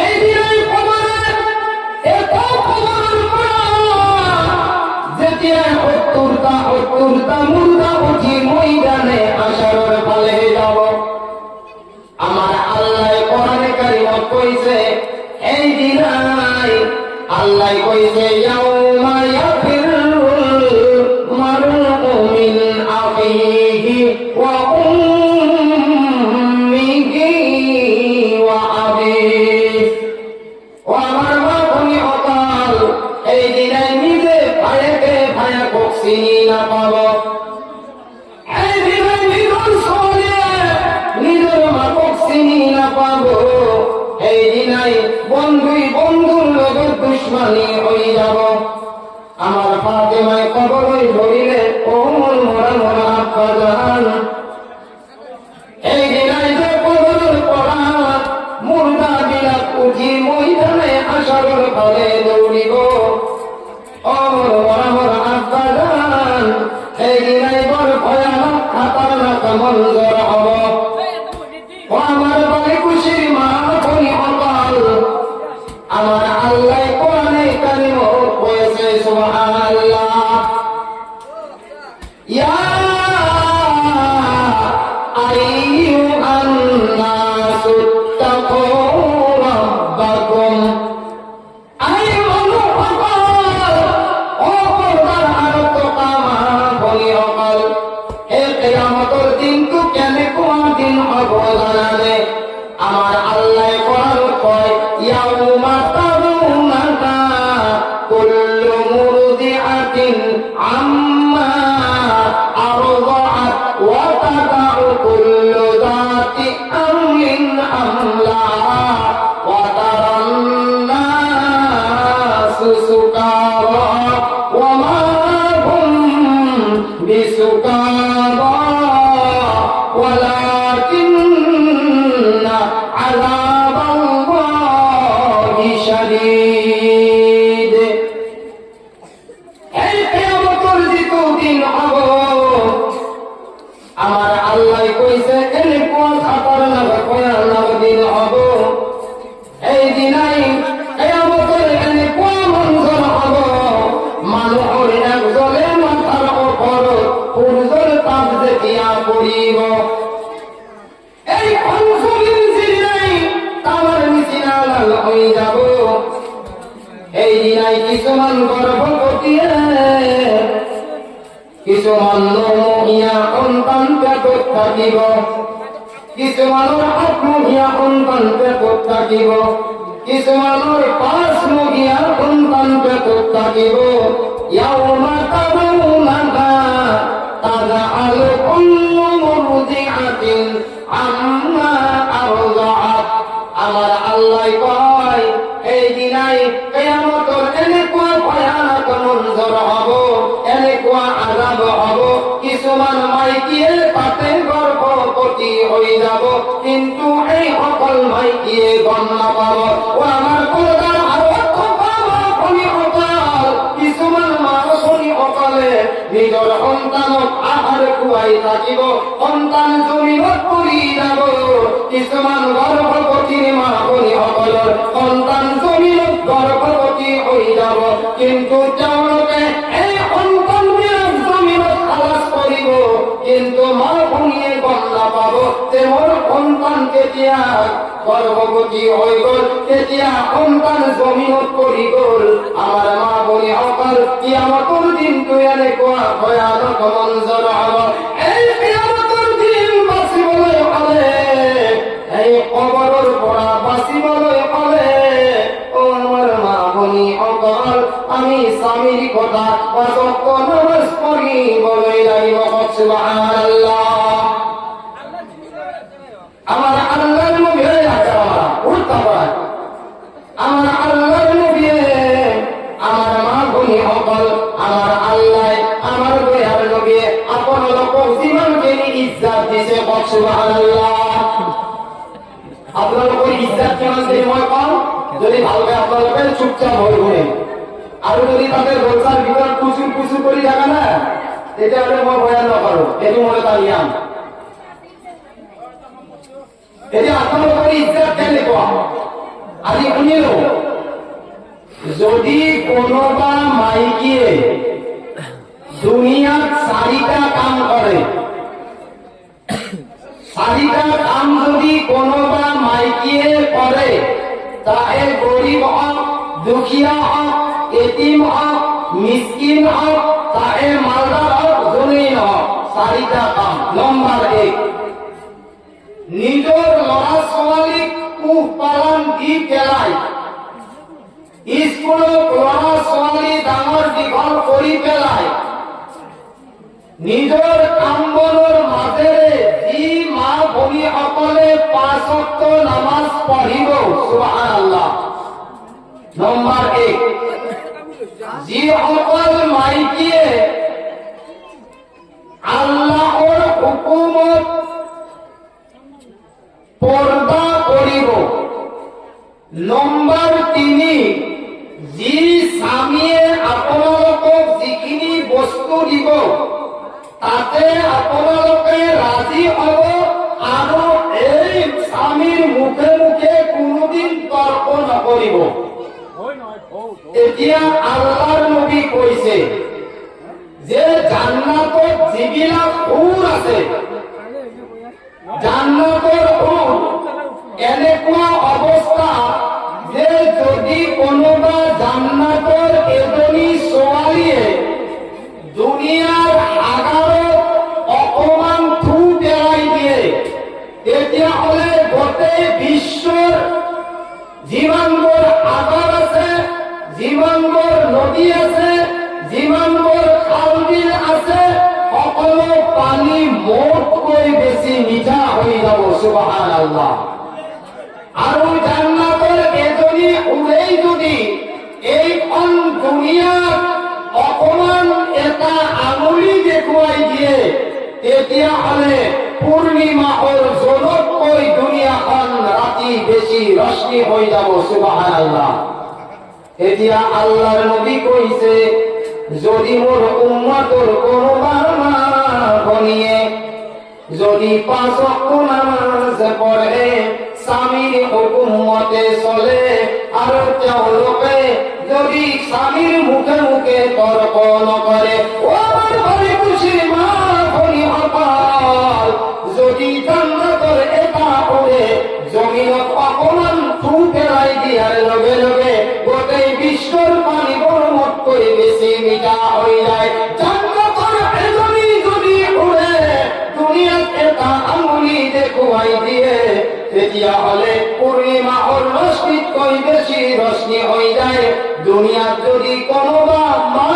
এইদিনাই কবরের এত কবরের পড়া, যেতিয়া ৭০টা মুর্দা উঠি ময়দানে আশার ফালে যাব। আমার আল্লাহ কোরআনে কারিমত কইছে, এই দিনাই আল্লাহ কইছে, ইয়াউমা ইয়াফিরুল মারউ মিন আখিহি ওয়া উম্মিহি ওয়া আবিহি। ও আমার মা ভূমি অকাল, এই দিনাই নিজে ভাইকে ভাইয়া চিনি না পাব। এই দিনাই নিজের সোলে নিজের মাকে চিনি না পাব। এই দিনাই বন্ধুই বন্ধুর লগত দুশ্মনী হয়ে যাব। আমার ফাতেমায় কবরে ধরিলে, ও মোরা মোরা আব্বা জান, এই দিনাই যে কবরের পড়া মুর্দা বিলাক উঠি ময়দানে আশার ফলে দৌড়িব। ও মোরা মোরা আব্বা জান, এই দিনাই বড় ভয়ানক খাতারনাক মঞ্জর হব। ও আমার বাড়ি খুশির মা ভূমি অকাল, আমার আল্লাহ কোরআনে কারিমত কইছে, সুবহানাল্লাহ, ইয়া আইয়ুহান নাসু তাকু রাব্বাকুম। আই মানুষ অকাল, ও পর্দার আরত কামা ভূমি অকাল, এই কিয়ামতের দিন তো কেনে কোন দিন হব জানালে। আমার আল্লাহ কোরআন কয়, ইয়াউমা তারুনাকা কুল্লু মুরদিআতিন আম্মা আরদাআত ওয়া তাদাউ কুল্লু যাতি আমরিন আমলাহা ওয়া তারান নাসু সুকারা ওয়া মা হুম বিসুকারা ওয়ালাকিন্না আযাবাল্লাহি শাদীদ। এই কিয়ামতের যেটো দিন হব, আমার আল্লাহ কইছে, এনেকুৱা খাতারনাক ভয়ানক দিন হব। এই দিনাই কিয়ামতের এনেকুৱা মঞ্জর হব, মানুহৰ একজনে মাথাৰ ওপৰত সূৰ্যৰ তাপ যেতিয়া পৰিব, এই অঞ্চলিন জিনাই তামার নিচিনা লাল হয়ে যাব। এই দিনাই কিছুমান গর্ভবতীয়ে, কিছুমান নমহীয়া সন্তান পেটত থাকিব, কিছুমানৰ ৮ মহীয়া সন্তান পেটত থাকিব, কিছুমানৰ ৫ মহীয়া সন্তান পেটত থাকিব। ইয়াউমা তারুনাকা তাযআলু কুল্লু মুরদিআতিন আম্মা আরদাআত। আমার আল্লাহ কয়, এই দিনাই কিয়ামতের এনেকুৱা ভয়ানক মঞ্জর হব, এনেকুৱা আযাব হব। কিছুমান মাইকীয়ে তাতে গর্ভবতী হয়ে যাব, কিন্তু এই সকল মাইকীয়ে গম নাপাব। ও আমার পর্দার আরত কামা ভূমি অকাল, কিছুমান মা ভূমি অকালে নিজৰ সন্তানক আহাৰ খুৱাই থাকিব, সন্তান জমিনত পৰি যাব। কিছুমান গর্ভবতীৰ মা ভনী সকলৰ সন্তান জমিনত গর্ভবতী হৈ যাব, কিন্তু তেওঁলোকে এই সন্তানবিলাক জমিনত খালাস কৰিব, কিন্তু মা ভনীয়ে গম নাপাব যে মোৰ সন্তান কেতিয়া গর্ভবতী হৈ গল, কেতিয়া সন্তান জমিনত পৰি গল। আমাৰ মা ভনী সকল, কিয়ামতৰ দিনটো এনেকুৱা ভয়ানক মঞ্জৰ হব। এই কিয়ামতৰ দিন বাচিবলৈ হলে, এই কবৰৰ পৰা বাচিবলৈ হলে, ও আমার মা ভনী সকল, আমি স্বামীর কথা ৫ ওয়াক্ত নামাজ পড়িবলৈ লাগিব। সুবহানাল্লাহ। আমার আল্লাহর নবী উঠতে পারে, আমার আল্লাহর নবী, আমার মা ভনী সকল, আমার আল্লাহ আমার দয়ার নবী আপনার লোক যিমানখিনি ইজ্জত দিছে সুবহানাল্লাহ। আপোনালোকৰ ইজ্জত কিমান দেৰি মই কম, যদি ভালকে আপোনালোকে চুপচাপ হৈ শুনে। আৰু যদি তাতে জলচাৰ ভিতৰত কুচুৰ কুচুৰ কৰি থাকে না, তেতিয়াহ'লে মই বয়ান নকৰো। এইটো মোৰ এটা নিয়ম। এতিয়া আপোনালোকৰ ইজ্জত কেনেকুৱা আজি শুনিলো, যদি কোনোবা মাইকীয়ে দুনিয়াত 4টা কাম কৰে, 4টা কাম যদি কোনোবা মাইকীয়ে কৰে, তাহে গরিব হক, দুখিয়া হক, এতিম হক, মিসকিন হক, তাহে মালদার হক, জমিন হক, 4টা কাম। নম্বর 1, নিজৰ ল'ৰা ছোৱালীক পোহপালন দি পেলাই স্কুলত ল'ৰা ছোৱালী ডাঙৰ দীঘল কৰি পেলাই নিজৰ কাম বনৰ মাজেৰে যি মা ভনীসকলে 5 ওয়াক্ত নামাজ পঢ়িব, সুবহানাল্লাহ। নম্বৰ 1, যিসকল মাইকীয়ে আল্লাহৰ হুকুমত পর্দা করিব। নম্বর 3, যি স্বামীয়ে আপোনালোকক যিখিনি বস্তু দিব তাতে আপোনালোকে ৰাজি হ'ব আৰু এই স্বামীৰ মুখে মুখে কোনোদিন তৰ্ক নকৰিব। এতিয়া আল্লাহৰ নবী কৈছে যে জান্নাতত যিবিলাক হুৰ আছে, জান্নাতের হুর এনেকুৱা অৱস্থা যে যদি কোনোবা জান্নাতের এজনী ছোৱালীয়ে দুনিয়াৰ আগাৰত অকমান থু পেলাই দিয়ে, তেতিয়াহ'লে গোটেই বিশ্বৰ যিমানবোৰ সাগৰ আছে, যিমানবোৰ নদী আছে, যিমানবোৰ খাল বিল আছে, সকলো পানী মোতকৈ বেছি মিঠা হৈ যাব, সুবহানাল্লাহ। আৰু জান্নাতৰ এজনী উৰেই যদি এইখন দুনিয়াত অকমান এটা আঙুলি দেখুৱাই দিয়ে, তেতিয়াহ'লে পূৰ্ণিমাৰ জোনতকৈ দুনিয়াখন ৰাতি বেছি ৰশ্মি হৈ যাব, সুবহানাল্লাহ। এতিয়া আল্লাহৰ নবী কৈছে, যদি মোৰ উম্মতৰ কোনোবাৰ মা ভনীয়ে যদি 5 ওয়াক্ত নামাজ পঢ়ে, স্বামীৰ হুকুম মতে চলে, আৰু তেওঁলোকে যদি স্বামীৰ মুখে মুখে তৰ্ক নকৰে, মা ভনীসকল, যদি জান্নাতৰ এটা উৰে জমিনত অকমান থু পেলাই দিয়াৰ লগে লগে গোটেই বিশ্বৰ পানীবোৰ মোতকৈ বেছি মিঠা হৈ যায়। জান্নাতৰ এজনী যদি উৰে দুনিয়াত এটা আঙুলি দেখুৱাই দিয়ে, তেতিয়াহ'লে পূৰ্ণিমাৰ ৰশ্মিতকৈ বেছি ৰশ্মি হৈ যায়। দুনিয়াত যদি কোনোবা মা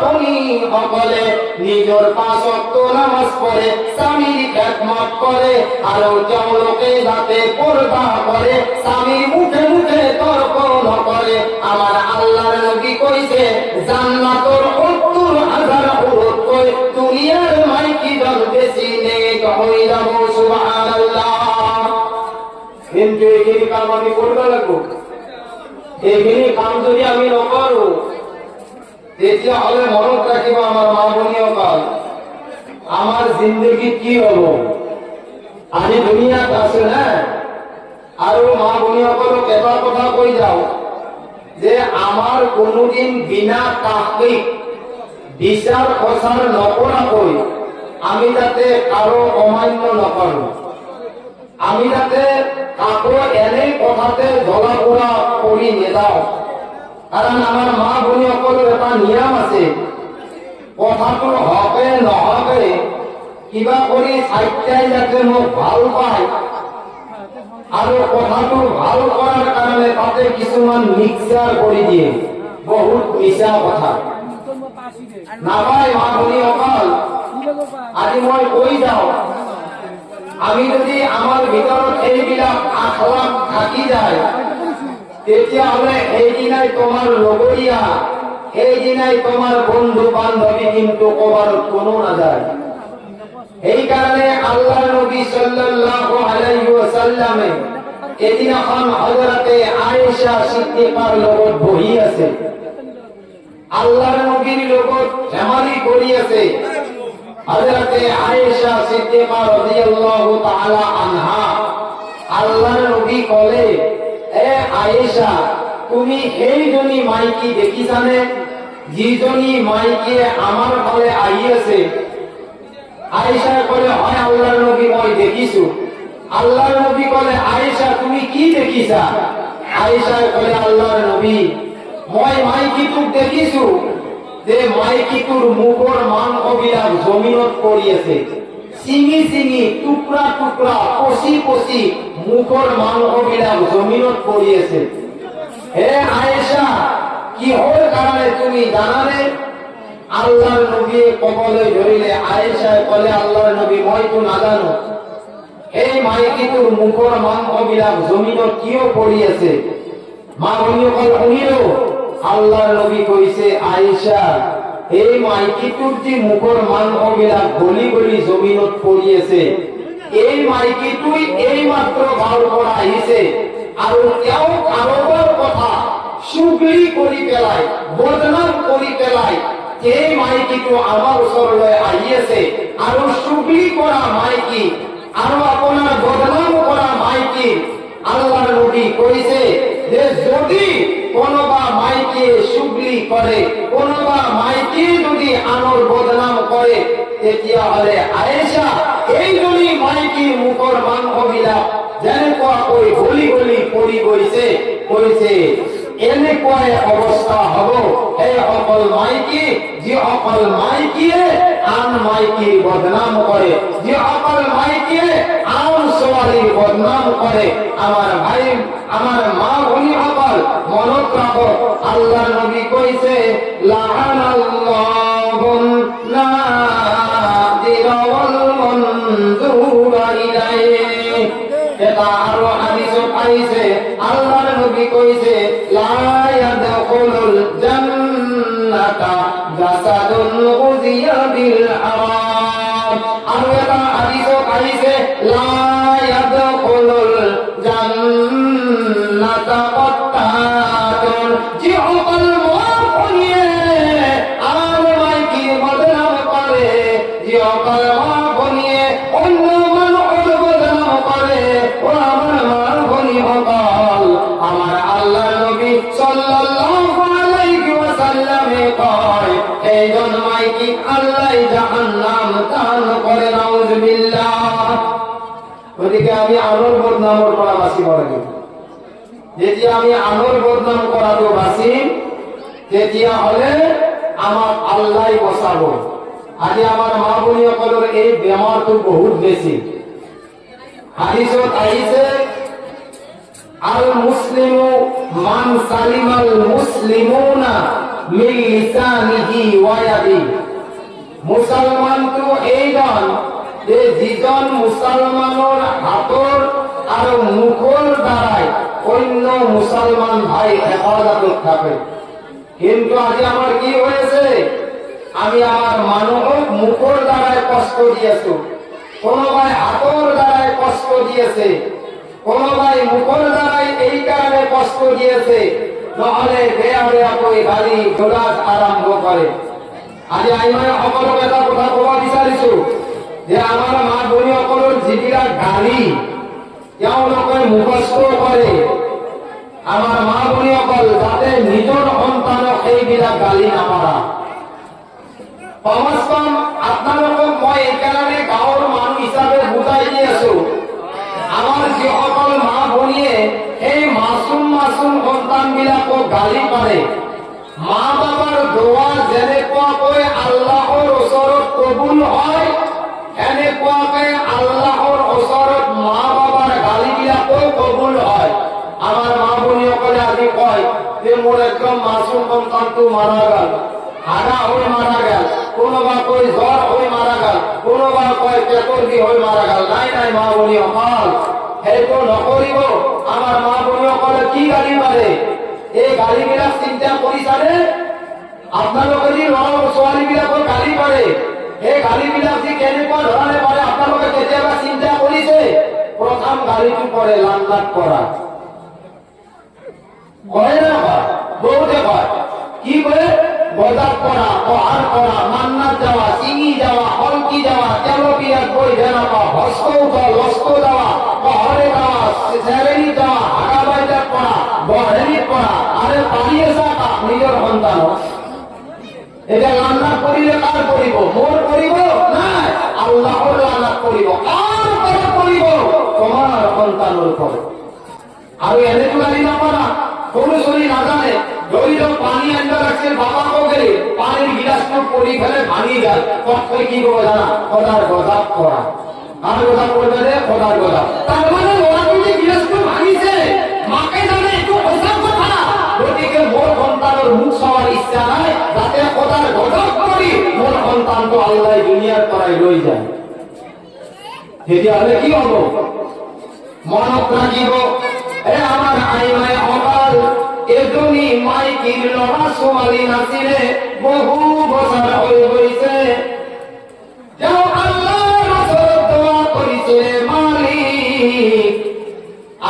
ভনীসকলে নিজৰ 5 ওয়াক্ত নামাজ পঢ়ে, স্বামীৰ খেদমত কৰে, আৰু তেওঁলোকে যাতে পৰ্দা কৰে, স্বামীৰ মুখে মুখে তৰ্ক নকৰে, আমাৰ আল্লাহৰ নবী কৈছে জান্নাতৰ 70,000 হুৰতকৈ দুনিয়াৰ মাইকীজন বেছি নেক হৈ যাব, সুবহানাল্লাহ। কিন্তু এইখিনি কাম আমি কৰিব লাগিব। এইখিনি কাম যদি আমি নকৰো, তেতিয়াহ'লে মনত ৰাখিব আমাৰ মা ভনীসকল, আমাৰ জিন্দগীত কি হ'ব। আজি দুনিয়াত আছে না, আৰু মা ভনীসকলক এটা কথা কৈ যাওঁ যে আমাৰ কোনোদিন বিনা তাহকিক, বিচাৰ খোচাৰ নকৰাকৈ আমি যাতে কাৰো অমান্য নকৰো, আমি যাতে কাকো এনেই কথাতে জ্বলা পোৰা কৰি নেযাওঁ। কাৰণ আমাৰ মা ভনীসকলৰ এটা নিয়ম আছে, কথাটো হকে নহকে কিবা কৰি চাইটাই যাতে মোক ভাল পায়, আৰু কথাটো ভাল কৰাৰ কাৰণে তাতে কিছুমান মিক্সাৰ কৰি দিয়ে, বহুত মিছা কথা নাপায়। মা ভনীসকল, আজি মই কৈ যাওঁ, আমি যদি আমাৰ ভিতৰত এইবিলাক আখলাক থাকি যায়, তেতিয়াহ'লে সেইদিনাই তোমাৰ লগৰীয়া, সেইদিনাই তোমাৰ বন্ধু বান্ধৱী কিন্তু ক'বাৰত কোনো নাযায়। এই কারণে আল্লাহ নবী সাল্লাল্লাহু আলাইহি ওয়াসাল্লাম এদিন এখন হযরতে আয়েশা সিদ্দিকার লগত বহি আছে, আল্লাহর নবীর লগত জামালি করি আছে। হযরতে আয়েশা সিদ্দিকা রাদিয়াল্লাহু তাআলা আনহা আল্লাহর নবী কলে, এ আয়েশা তুমি এই জনি মাইকি দেখিছানে, যিজনী মাইকে আমার ঘরে আইয়াছে? আয়েশা কলে, হয় আল্লাহর নবী মই দেখিছো। আল্লাহর নবী কলে, আয়েশা তুমি কি দেখিছা? আয়েশা কলে, আল্লাহর নবী মই মাইকিটোক দেখিছো যে মাইকিটোৰ মুখৰ মাংসবিলাক জমিনত পৰি আছে, চিঙি চিঙি টুকৰা টুকৰা পচি পচি মুখৰ মাংসবিলাক জমিনত পৰি আছে। হে আয়েশা কিহৰ কাৰণে তুমি জানানে? আল্লাহর নবী কবলে ধরিলে আয়েশায় কলে, আল্লাহর নবী মইতো নাজানো, এই মাইকিটোৰ মুখৰ মাংসবিলাক জমিনত কিয় পৰি আছে? মা ভনীসকল শুনিল, আল্লাহর নবী কইছে, আয়েশা এই মাইকিটোৰ যে মুখৰ মাংসবিলাক গলি গলি জমিনত পৰি আছে, এই মাইকিটোই এই মাত্ৰ গাঁৱৰ পৰা আহিছে আৰু তেওঁ কাৰোবাৰ কথা চুগলি কৰি পেলাই বদনাম কৰি পেলাই এই মাইকিটো আমাৰ ওচৰলৈ আহি আছে আৰু চুগলি কৰা মাইকি আৰু আপোনাৰ বদনাম কৰা মাইকি। আল্লাহর নবী কইছে যে যদি কোনোবা মাইকে চুগলি করে, কোনোবা মাইকে যদি আনর বদনাম করে, তেতিয়াহলে আয়েশা এইজনী মাইকি মুখৰ মাংসবিলাক যেনেকুৱা কৈ গলি গলি পৰি গৈছে, কৈছে এনেকুৱাই অৱস্থা হব এই অকল মাইকি, যিসকল মাইকিয়ে আন মাইকিৰ বদনাম কৰে, যিসকল মাইকিয়ে আন ছোৱালীৰ বদনাম কৰে। আমার ভাই, আমার মা ভনীসকল মনত রাখো, আল্লাহর নবী কইছে, লাআনাল্লাহুন নাযিরা ওয়াল মানযুরা ইলাইহি। এটা আরো হাদিসে পাইছে, আল্লাহর নবী কইছে, লা ইয়াদখুলুল জান্নাতা জাসাদুন গুযিয়া বিল হারাম। আর এটা হাদিসে পাইছে, লা ইয়াদখুলুল জান্নাতা কাত্তাতুন। যিসকল মুখ নিয়ে আর মাইকি বদনাম করে, যিসকল মুখ নিয়ে অন্য মানুষের বদনাম করে, ও আমার মা ভনীসকল, আমার আল্লাহর নবী সাল্লাল্লাহু আলাইহি ওয়াসাল্লামে কয়, এইজন মাইকি আল্লাহ জাহান্নাম দান করে, নাউযুবিল্লাহ। ওদিকে আমি আনোর বদনামর করা বাসি বলে, যেতিয়া আমি আনোর বদনাম করাতো বাসি, তেতিয়া হলে আমার আল্লাহ বচাবো। আজি আমার মা ভনীসকলৰ এই বেমাৰটো বহুত বেছি। হাদিসত আহিছে, আল মুসলিমু মান সালিমাল মুসলিমুনা মিন লিসানিহি ওয়া ইয়াদিহি। মুসলমানটো এইজন যে যিজন মুসলমানৰ হাতৰ আৰু মুখৰ দ্বাৰাই অন্য মুসলমান ভাই হেফাজতত থাকে। কিন্তু আজি আমার কি হয়েছে, আমি আমার মানুহক মুখৰ দ্বাৰাই কষ্ট দি আছো, কোনোবাই হাতৰ দ্বাৰাই কষ্ট দি আছে, কোনোবাই মুখৰ দ্বাৰাই এই কাৰণে কষ্ট দি আছে, নহলে বেয়া বেয়াকৈ গালি গালাজ আৰম্ভ কৰে। আজি আমি সকলোকে এটা কথা কব বিচাৰিছো যে আমাৰ মা ভনীসকলৰ যিবিলাক গালি তেওঁলোকে মুখস্থ কৰে, আমার মা ভনীসকল যাতে নিজৰ সন্তানক এইবিলাক গালি নামাৰা। কমস কম আপোনালোকক মই এইকাৰণে গাঁৱৰ মানুহ হিচাপে বুজাই দি আছো, আমাৰ যিসকল মা ভনীয়ে এই মাছুম মাছুম সন্তান বিলাকক গালি পাৰে, মা বাবাৰ দোৱা যেনেকুৱাকৈ আল্লাহৰ ওচৰত কবুল হয়, এনেকুৱাকৈ আল্লাহৰ ওচৰত মা বাবাৰ গালিবিলাকো কবুল হয়। আমার মা ভনীসকলে আজি কয় যে মোৰ একদম মাছুম সন্তানটো মারা গেল, হাগা হয়ে মারা গেল, কোনোবা কয় জ্বর হয়ে মারা গেল, কোনোবা কয় পেটৰ বিষ হয়ে মারা গেল। নাই নাই মা ভনীসকল, সেইটো নকৰিব। আমাৰ মা ভনীসকলে কি গালি পাৰে, এই গালিবিলাক চিন্তা কৰিছানে? আপোনালোকে যি ল'ৰা ছোৱালীবিলাকক গালি পাৰে, এই গালিবিলাক যি কেনেকুৱা ধৰণে পাৰে কাম গাড়িটি করে লাখ করা কয় না হয় বউতে হয় কি করে বজার করা পাহার করা মান্নাত যাওয়া চিনি যাওয়া হলকি যাওয়া তেলপিয়া কই জানাবা হস্ত উঠা লস্ত যাওয়া পাহাড়ে যাওয়া সেরেনি যাওয়া হাঁকা বাইজার করা বহেনি করা আরে পালিয়ে যাওয়া নিজের সন্তান এটা রান্না করিলে কার করিব মোর করিব না আল্লাহর রান্না করিব কার করে করিব তোমার সন্তানের করে আর এনে চুলালি না পারা কোন শরীর না জানে ধরিল পানি আনতে রাখছে বাবা গেলে পানির গিলাসটা পরি ফেলে ভাঙি যায় তখন কি করবো জানা খোদার গজাব করা আর গজাব করবে রে খোদার গজাব তার মানে ওরা যদি গিলাসটা ভাঙিছে মাকে জানে একটু গজাব কথা গতিকে মোর সন্তানের মুখ সবার ইচ্ছা নাই যাতে খোদার গজাব করি মোর সন্তান তো আল্লাহ দুনিয়ার করাই রই যায় তেতিয়াহলে কি হব মনত রাখিব এ আমার আইমায় অকাল এজনী মাইকির লড়া ছোৱালী নাছিলে বহু বছৰ হৈ গৈছে তেওঁ আল্লাহৰ ওচৰত দোৱা কৰিছিলে মালিক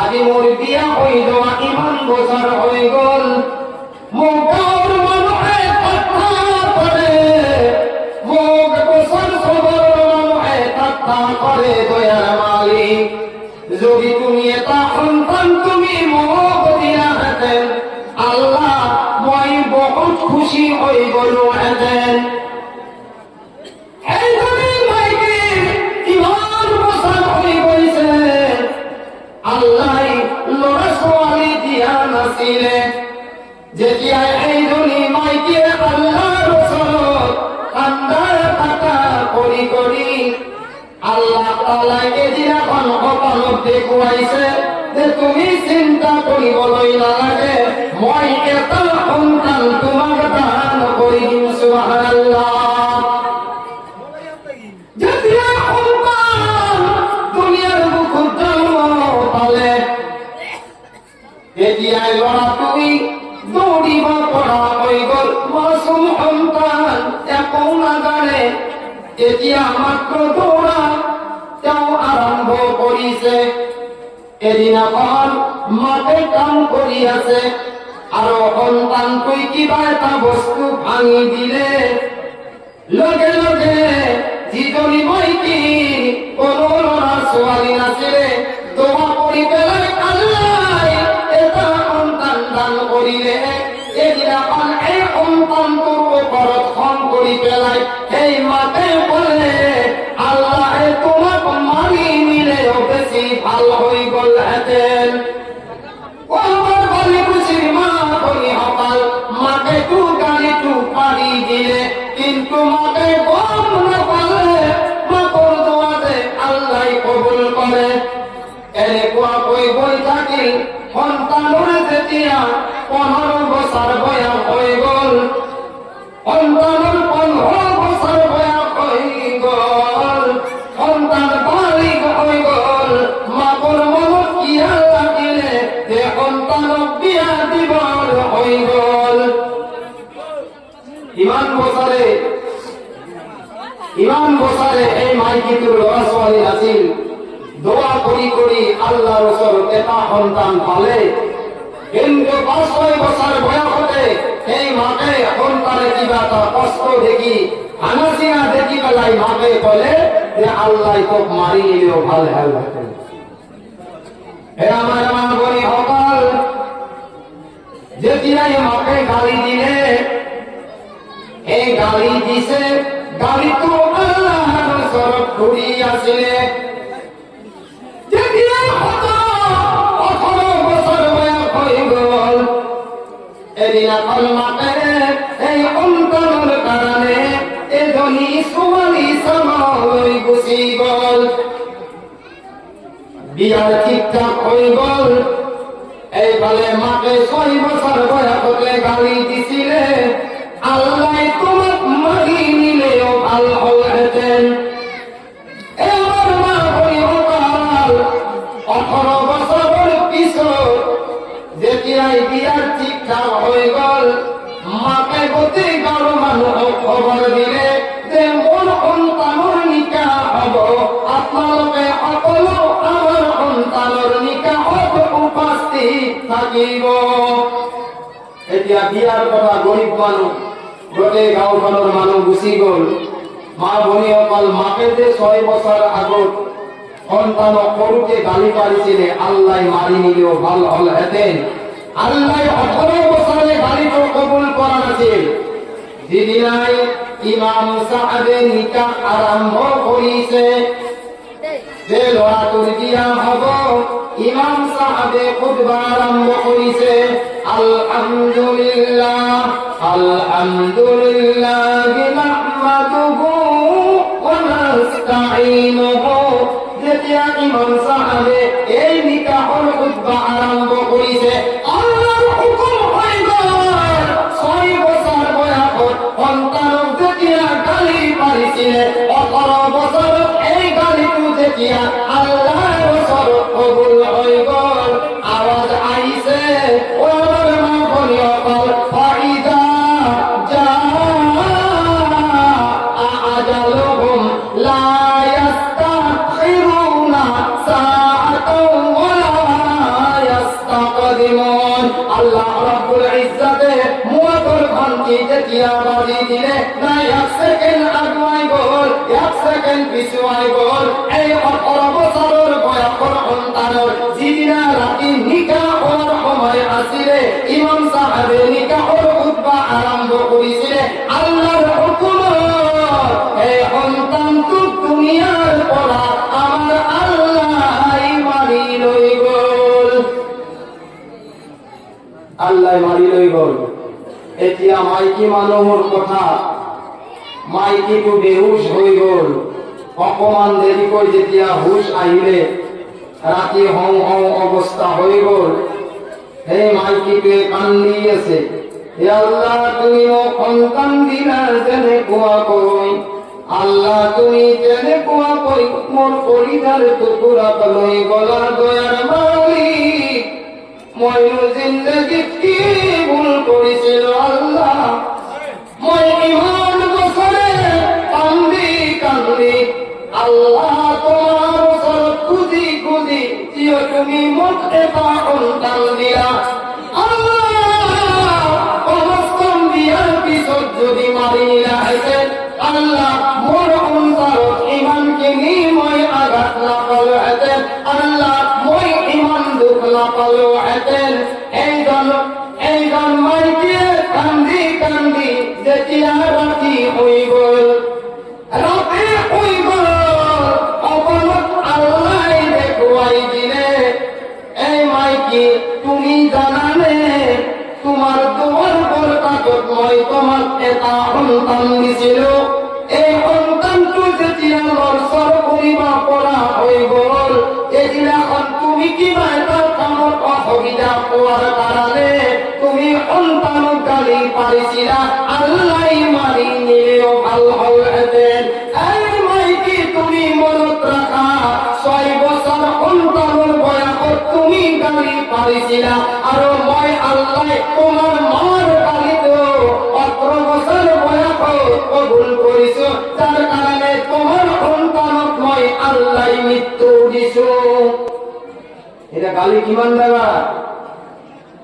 আজি মোৰ বিয়া হৈ যোৱা ইমান বছৰ হৈ গল মোক গাঁৱৰ মানুহে ঠাট্টা কৰে মোক বছৰ চবৰৰ মানুহে ঠাট্টা কৰে দয়াৰ মালিক যদি তুমি এটা সন্তান তুমি মোক দিয়াহেঁতেন আল্লাহ মই বহুত খুশি হৈ গলো হেঁতেন এইজনী মাইকীৰ ইমান বছৰ হৈ গৈছে আল্লাহ ল'ৰা ছোৱালী দিয়া নাছিলে যেতিয়া এইজনী মাইকীয়ে আল্লাহৰ ওচৰত কান্দাৰ কাটা কৰি কৰি আল্লাহ তাআলাই এদিনাখন সপোনত দেখুৱাইছে যে তুমি চিন্তা কৰিবলৈ নালাগে মই এটা সন্তান তোমাক দান কৰি দিম সুবহানাল্লাহ যেতিয়া সন্তান দুনিয়াৰ বুকুত জন্ম পালে তেতিয়াই ল'ৰাটোই দৌৰিব পৰা হৈ গল মাছুম সন্তান একো নাজানে এতিয়া মাত্ৰ দৌৰা তেওঁ আৰম্ভ কৰিছে এদিনাখন মাকে কাম কৰি আছে আৰু সন্তানটোই কিবা এটা বস্তু ভাঙি দিলে লগে লগে যিজনী মাইকী কোনো ল'ৰা ছোৱালী নাছিলে দোৱা কৰি পেলাই আল্লাহ এটা সন্তান দান কৰিলে এদিনাখন এই সন্তানটোৰ ওপৰত খং কৰি পেলাই সেই মাকে বলে আল্লাহ তোমাক মাৰি নিলেও বেছি ভাল হৈ গল হেঁতেন মাকে তো গালিটো পাৰি দিলে কিন্তু মাকে গম নাপালে মাকৰ দোৱাতে আল্লাহ কবুল কৰে এনেকুৱাকৈ গৈ থাকিল সন্তানৰ যেতিয়া 15 বছৰ বয়স হৈ গল সন্তানৰ 15 বছৰ বয়স হৈ গল সন্তান বালিক হৈ গল মাকৰ মনত কিয়া লাগিলে যে সন্তানক বিয়া দিবৰ হৈ গল ইমান বছৰে এই মাইকীটোৰ ল'ৰা ছোৱালী আছিল দোৱা কৰি কৰি আল্লাহৰ ওচৰত এটা সন্তান পালে কিন্তু 5-6 বছৰ বয়সতে সেই মাকে সন্তানে কিবা এটা কষ্ট দেখি ভাঙা চিঙা দেখি পেলাই মাকে কলে যে আল্লাহ তোক মাৰি নিলেও ভাল হেঁতেন হে আমাৰ মা ভনীসকল যেতিয়াই মাকে গালি দিলে এই গালি দিছে গালিটো আল্লাহৰ ওচৰত ঘূৰি আছিলে যেতিয়াই 18 বছৰ বয়স হৈ গল এদিনাখন মাকে এই সন্তানৰ কাৰণে এজনী ছোৱালী চাবলৈ গুচি গল বিয়াৰ ঠিক ঠাক হৈ গল এইফালে মাকে 6 বছৰ বয়সতে গালি দিছিলে আল্লাহ তোমাক মাৰি নিলেও ভাল হলহেঁতেন এবাৰ মা ভনীসকল 18 বছৰৰ পিছত যেতিয়াই বিয়াৰ ঠিক ঠাক হৈ গল মাকে গোটেই গাঁৱৰ মানুহক খবৰ দিলে যে মোৰ সন্তানৰ নিকাহ হব আপোনালোকে সকলো আমাৰ সন্তান থাকিব। এতিয়া বিয়াৰ কথা গৰীব মানুহ গোটেই গাঁওখনৰ মানুহ গুচি গ'ল। মা ভনীসকল মাকে যে 6 বছৰ আগত সন্তানক সৰুতে গালি পাৰিছিলে, আল্লাহ মাৰি নিলেও ভাল হ'লহেঁতেন। আল্লাহ 18 বছৰে গালিটো কবুল কৰা নাছিল। যিদিনাই ইমাম সাহেবে নিকাহ আৰম্ভ কৰিছে, যে ল'ৰাটোৰ বিয়া হ'ব, ইমাম সাহেবে খুতবা আৰম্ভ কৰিছে, আলহামদুলিল্লাহ আলহামদুলিল্লাহ নাহমাদুহু ওয়া নাস্তাঈনুহু। যেতিয়া ইমাম সাহেবে এই নিকাহৰ খুতবা আৰম্ভ কৰিছে, আল্লাহৰ হুকুম হৈ গ'ল। 6 বছৰ বয়সত সন্তানক যেতিয়া গালি পাৰিছিলে, 18 বছৰত এই গালিটো যেতিয়া আল্লাহৰ ওচৰত কবুল হৈ গ'ল। আৱাজ আহিছে, ও আমাৰ মা ভনীসকল, ফাইদা আজালুহুম লা ইস্তাখিরুনা সাআতাও ওয়া লা ইস্তাকদিমুন। আল্লাহ রাব্বুল ইজ্জতে মুয়াতর ঘন্টি যেতিয়া বাজি দিলে, না 1 সেকেন্ড আগুয়াই গ'ল, 1 সেকেন্ড পিছুয়াই গ'ল। এই 18 বছৰৰ বয়সৰ সন্তানৰ যিদিনা ৰাতি নিকাহ হোৱাৰ সময় আছিলে, ইমাম সাহেবে নিকাহৰ খুতবা আৰম্ভ কৰিছিলে, আল্লাহৰ হুকুমত এই সন্তানটোক দুনিয়াৰ পৰা আমাৰ আল্লাহ মাৰি লৈ গ'ল। আল্লাহ মাৰি লৈ গ'ল। এতিয়া মাইকী মানুহৰ কথা, মাইকীটো বেহুশ হৈ গ'ল। অকমান দেৰিকৈ যেতিয়া হুশ আহিলে, ৰাতি হওঁ হওঁ অৱস্থা হৈ গ'ল। সেই মাইকীটোৱে কান্দি আছে, হে আল্লাহ তুমি মোক সন্তান দিলা তেনেকুৱাকৈ, আল্লাহ তুমি তেনেকুৱাকৈ মোৰ কলিজাৰ টুকুৰাক লৈ গলা দয়াৰ মালিক। মইনো জিন্দগীত কি ভুল কৰিছিলো আল্লাহ, মই ইমান বছৰে কান্দি কান্দি আল্লাহ তোমাৰ ওচৰত খুজি খুজি কিয় তুমি মোক এটা সন্তান দিলা। আল্লাহ কমস্কম বিয়াৰ পিছত যদি মাৰি নিলাহেঁতেন, আল্লাহ মোৰ অন্তৰত ইমানখিনি মই আঘাত নাপালোহেঁতেন, আল্লাহ মই ইমান দুখ নাপালোহেঁতেন। এইজন মাইকীয়ে কান্দি কান্দি যেতিয়া ৰাতি হৈ গ'ল, ৰাতি হৈ গ'ল, অকণত আল্লাহ দেখুৱাই দিলে, এই মাইকী তুমি জানানে তোমাৰ দুৱাৰ বৰকাতত মই তোমাক এটা সন্তান দিছিলো। এই সন্তানটো যেতিয়া লৰচৰ কৰিব পৰা হৈ গ'ল, এদিনাখন তুমি কিবা এটা কামত অসুবিধা পোৱাৰ কাৰণে তুমি সন্তানক গালি পাৰিছিলা, আল্লাহ মাৰি নিলেও ভাল হ'লহেঁতেন। এই মাইকী তুমি মনত ৰাখা, 6 বছৰ সন্তানৰ বয়সত তুমি গালি পাৰিছিলা, আৰু মই আল্লাহ তোমাৰ মাৰ গালিটো 18 বছৰ বয়সত কবুল কৰিছো, যাৰ কাৰণে তোমাৰ সন্তানক মই আল্লাহ মৃত্যু দিছো। এটা গালি কিমান ডাঙৰ,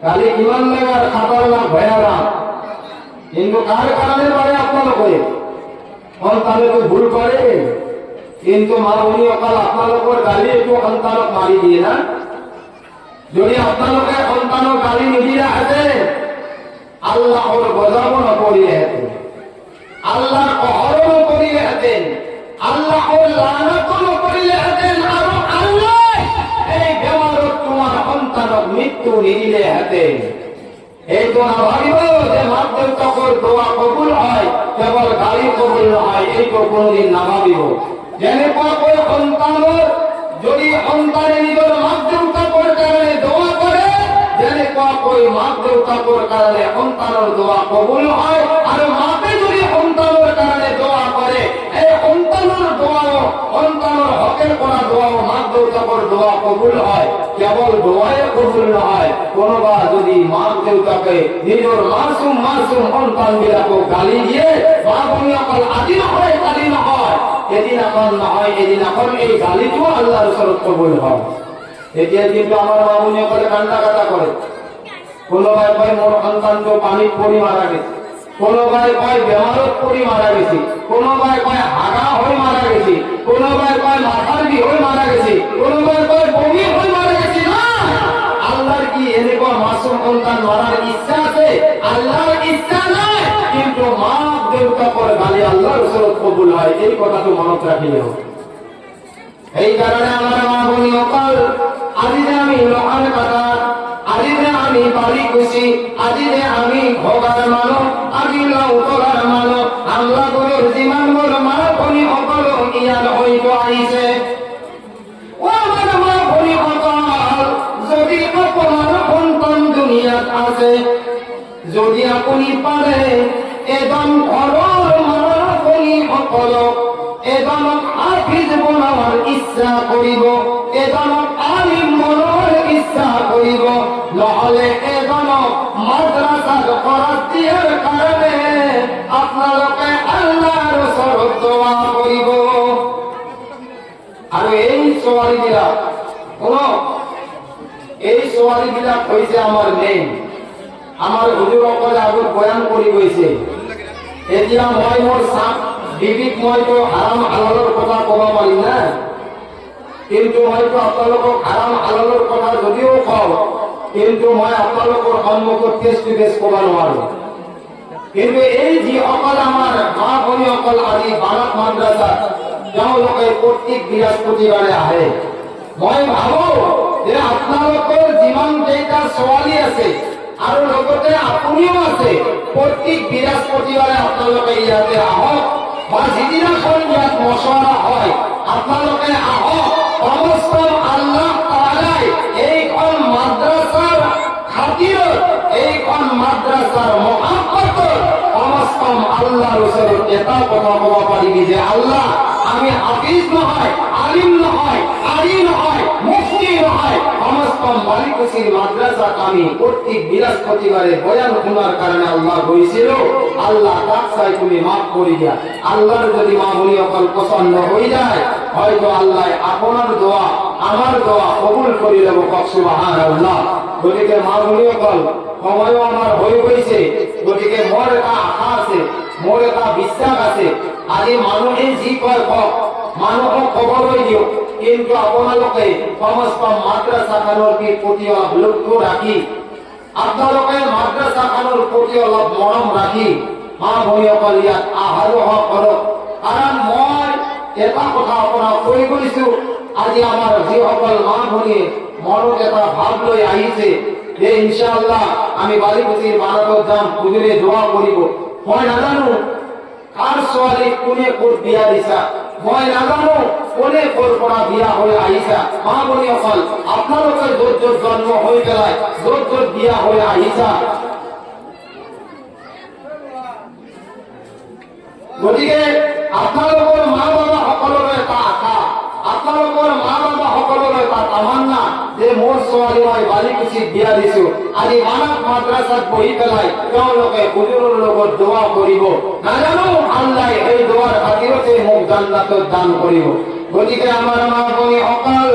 গালি কিমান ডাঙৰ, খাতারনাক ভয়ানক। কিন্তু কার কারণে পারে আপনালোকে সন্তানকে ভুল করে, কিন্তু মা ভনী অকাল আপনালোকৰ গালি একটু সন্তানক মারি দিয়ে না। যদি আপনালোকে সন্তানক গালি নিদিলাহেঁতেন, আল্লাহর গজব নপৰিলেহেঁতেন, আল্লাহর অহরণ নপৰিলেহেঁতেন, আল্লাহর লানত নপৰিলেহেঁতেন, আৰু আল্লাহ এই বেমাৰত তোমাৰ সন্তানক মৃত্যু নিদিলেহেঁতেন। এইটো নাভাবিব যে মাক দেউতাকৰ দোয়া কবুল হয়, কেৱল গালি কবুল নহয়, এইটো কোনোদিন নাভাবিব। যেনেকুৱাকৈ সন্তানৰ যদি সন্তানে নিজৰ মাক দেউতাকৰ কাৰণে দোয়া কৰে, যেনেকুৱাকৈ মাক দেউতাকৰ কাৰণে সন্তানৰ দোয়া কবুল হয়, আৰু মাকে যদি সন্তানৰ কাৰণে দোয়া কৰে, এই সন্তানৰ দোয়াও, সন্তানৰ হকের কৰা দোয়াও মাক দেউতাকৰ দোয়া কবুল হয়। কেবল দোয়াই কবুল নহয়, কোনোবা যদি মাক দেউতাকে নিজৰ মাসুম মাসুম সন্তান বিলাকক গালি দিয়ে, মা ভনীসকল আজি নহয় কালি নহয়, এদিনাখন নহয় এদিনাখন এই গালিটো আল্লাহৰ ওচৰত কবুল হয়। এতিয়া কিন্তু আমাৰ মা ভনীসকলে কান্দা কাটা কৰে, কোনোবাই কয় মোর সন্তানটো পানীত পৰি মাৰা গেছে, কোনোবাই কয় বেমাৰত পৰি মাৰা গেছে, কোনোবাই কয় হাগা হৈ মাৰা গেছে, কোনোবাই কয় মাথাৰ বিষ হৈ মাৰা গেছে, কোনোবাই কয় বমি হৈ মাৰা গেছে। না, আল্লাহর কি এনেকুৱা মাসুম সন্তান মারার ইচ্ছা আছে? আল্লাহর ইচ্ছা নাই, কিন্তু মা দেউতাকৰ গালি আল্লাহর ওচৰত কবুল হয়, এই কথাটো মনত ৰাখিলে হ'ব। এই কারণে আমার মা বলি অকাল আজি যে আমি লোহার কাটা, আজি যে আমি বাড়ি খুশি, আজি যে আমি ভোগার মানুষ, আজি লও তোলার মানুষ, আমরা গরুর যিমান মোর মা বলি অকল ইয়ার হইত আইছে। ও আমার মা বলি অকাল, যদি আপনার সন্তান দুনিয়াত আছে, যদি আপনি পারে এজন ঘৰৰ মা বলি অকল এজনক হাফিজ বনাবার ইচ্ছা করিব, এজনক আলিম বনাবার ইচ্ছা করিব, নহলে এজনক মাদ্রাসার খরচ দিয়ার কারণে আপনালোকে আল্লাহর ওচৰত দোয়া করিব। আর এই সোয়ারিবিলাক শুনক, এই সোয়ারিবিলাক হয়েছে আমার মেইন। আমার হুজুরসকলে আগত বয়ান কৰি গৈছে। এতিয়া মই মোৰ বিবিক মইতো হারাম হালালের কথা কব পারি না, কিন্তু হয়তো আপনাদের হারাম হালালের কথা যদিও কও, কিন্তু মই আপনাদের সন্মুখত ফেস টু ফেস কব নোৱাৰো। কিন্তু এই যিসকল আমাৰ মা ভনীসকল আজি বানাত মাদ্ৰাছাত তেওঁলোকে প্ৰত্যেক বৃহস্পতিবাৰে আহে, মই ভাবো যে আপোনালোকৰ যিমান কেইটা ছোৱালী আছে আৰু লগতে আপুনিও আছে, প্ৰত্যেক বৃহস্পতিবাৰে আপোনালোকে ইয়াতে আহক, বা যিদিনাখন ইয়াত মছলা হয় আপোনালোকে আহক। সমস্ত আল্লাহ তাআলাই এইখন মাদ্রাসার খাতিৰত, এইখন মাদ্রাসার মহাব্বতত সমস্ত আল্লাহর ওচৰত এটা কথা কব পাৰিবি যে আল্লাহ, আমি হাফিজ নহয়, আলিম নহয়, কারি নহয়, মুফতি নহয়, সমস্ত মালিকুসির মাদ্রাসাত আমি প্রত্যেক বৃহস্পতিবারে বয়ান শোনার কারণে আল্লাহ গৈছিল, আল্লাহ তাক চাই তুমি মাফ কৰি দিয়া। আল্লাহর যদি মা বলি অকল পছন্দ হয়ে যায়, হয়তো আল্লাহ আপনার দোয়া আমার দোয়া কবুল করে দেব। সুবহানাল্লাহ। গতিকে মা বলি অকল সময়ও আমার হয়ে গৈছে, গতিকে মোর এটা আশা আছে, মোর এটা বিশ্বাস আছে, আজি মানুহে যি কয় কওক, মানুহক খবৰই দিয়ক, কিন্তু আপোনালোকে সমস্ত মাদ্রাসাখনৰ প্ৰতি অলপ লক্ষ্য ৰাখি, আপোনালোকে মাদ্রাসাখনৰ প্ৰতি অলপ মৰম ৰাখি মা ভনীসকল ইয়াত অহা যোৱা কৰক। কাৰণ মই এটা কথা আপোনাক কৈ গৈছো, আজি আমাৰ যিসকল মা ভনীয়ে মনত এটা ভাৱ লৈ আহিছে যে ইনশাআল্লাহ আমি বালিকুছিৰ বানাতত যাম, হুজুৰে দোয়া কৰিব। মই নাজানো কাৰ ছোৱালী কোনে ক'ত বিয়া দিছা, মই নাজানো কোনে ক'ৰ পৰা বিয়া হৈ আহিছা। মা ভনীসকল আপোনালোকে য'ত য'ত জন্ম হৈ পেলাই য'ত য'ত বিয়া হৈ আহিছা, গতিকে আপোনালোকৰ মা বাবা সকলৰে এটা আশা, আপোনালোকৰ মা বাবা সকলৰে এটা তামান্না যে মোৰ ছোৱালী মই বালিকুছিত বিয়া দিছো, আজি মানাত মাদ্ৰাছাত বহি পেলাই তেওঁলোকে হুজুৰৰ লগত দোয়া কৰিব। নাজানো আল্লাহ এই দোয়াৰ খাতিৰতে মোক জান্নাতত দান কৰিব। গতিকে আমাৰ মা ভনী অকল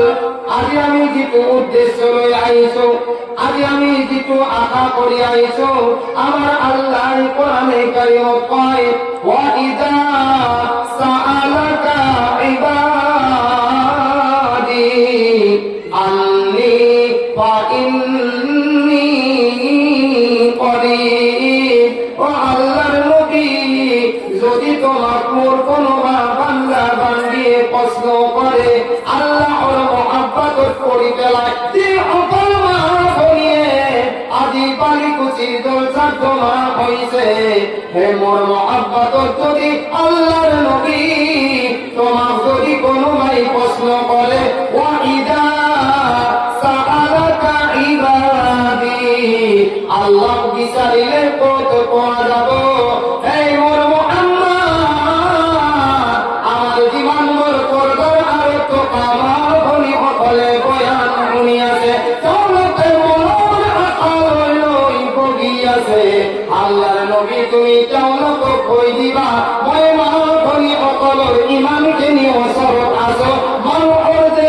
আজি আমি যিটো উদ্দেশ্য লৈ আহিছো, আজি আমি যিটো আশা কৰি আহিছো, আমাৰ আল্লাহ কোরআনে কারিমত কয় ওয়া ইযা সাআলাকা ইবাদি আন্নী ফা ইন্নী করিব। ও আল্লাহর নবী, যদি তোমার মোর কোনো বান্দা বান্দিয়ে প্রশ্ন করে, আল্লাহর মহব্বত করি পেলায়, যে অকল মা ভনিয়ে আজি বালিকুছির জলসা জমা হইছে, হে মোর মহব্বত যদি আল্লাহর নবী তোমার যদি কোনো ভাই প্রশ্ন করে, ওয়া ইদা সাআলাকা ইবাদি, আল্লাহ বিচারিলে কত পাওয়া যাব। এই মোর মুহাম্মদ, আমার জীবন মোর করবার আর তো আমার ভনি সকলে বয়ান শুনি আছে, তেওঁলোকে মনৰ আশা লৈ বগি আছে। আল্লাহর নবী তুমি তেওঁলোকক কৈ দিবা, মই মা ভনী সকলৰ ইমানখিনি ওচৰত আছো, মানুহৰ যে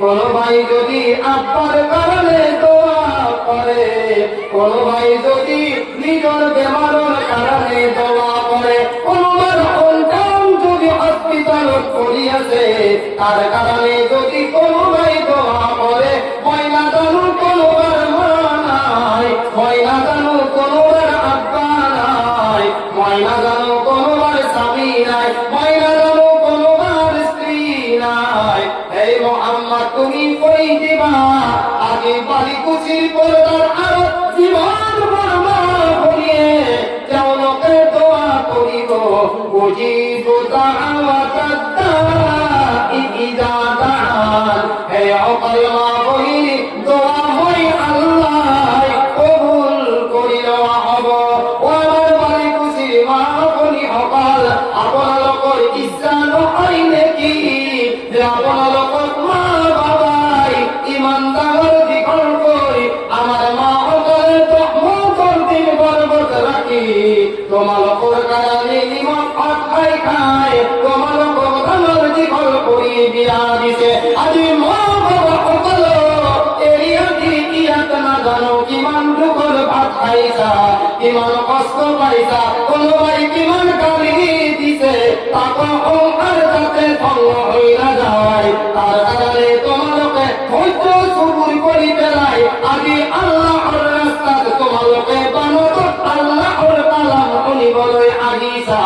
কোন ভাই যদি আব্বার কারণে দোয়া করে, কোন ভাই যদি নিজের বেমারের কারণে দোয়া করে, কোনবার সন্তান যদি হসপিটাল পড়িয়াছে তার কারণে যদি কোন ভাই দোয়া করে, ময়না জানু কোনবার মা নাই, ময়না জানু কোনবার আব্বা নাই, ময়না জানু কোনবার স্বামী নাই, ময়না জানু কোনবার স্ত্রী নাই। এই মোহাম্মদ তুমি কই দিবা আগে বাড়ি কুচির পর্দার আরো জীবন বর্মা বলিয়ে যাও লোকে দোয়া করিব, বুঝিব দাওয়াতাদ দাঈ ইযা দাআন। হে অকাল মা বলি দোয়া হই আল্লাহ কবুল করিল হব। ও আমার বাড়ি কুচির মা বলি অকাল আপনালোকৰ ইচ্ছা নহয় নেকি যে আপোনালোকক মা বাবাই ইমান ডাঙৰ দীঘল কৰি আমাৰ মাসকলে তহমতৰ দিন বৰবত ৰাখি তোমালোকৰ কাৰণে নিমখ ভাত খাই খাই তোমালোকক ডাঙৰ দীঘল কৰি বিয়া দিছে। আজি মা বাবাসকল এৰি আদি ইয়াত নাজানো কিমান দুখৰ ভাত খাইছা, কিমান কষ্ট পাইছা, কোনোবাই কিমান গালি দিছে, তাকো সংসাৰ যাতে ভংগ হৈ নাযায় তাৰ কাৰণে তোমালোকে ধৈৰ্য চুবুৰ কৰি পেলাই আজি আল্লাহৰ ৰাস্তাত তোমালোকে বানত আল্লাহৰ কালাম শুনিবলৈ আহিছা।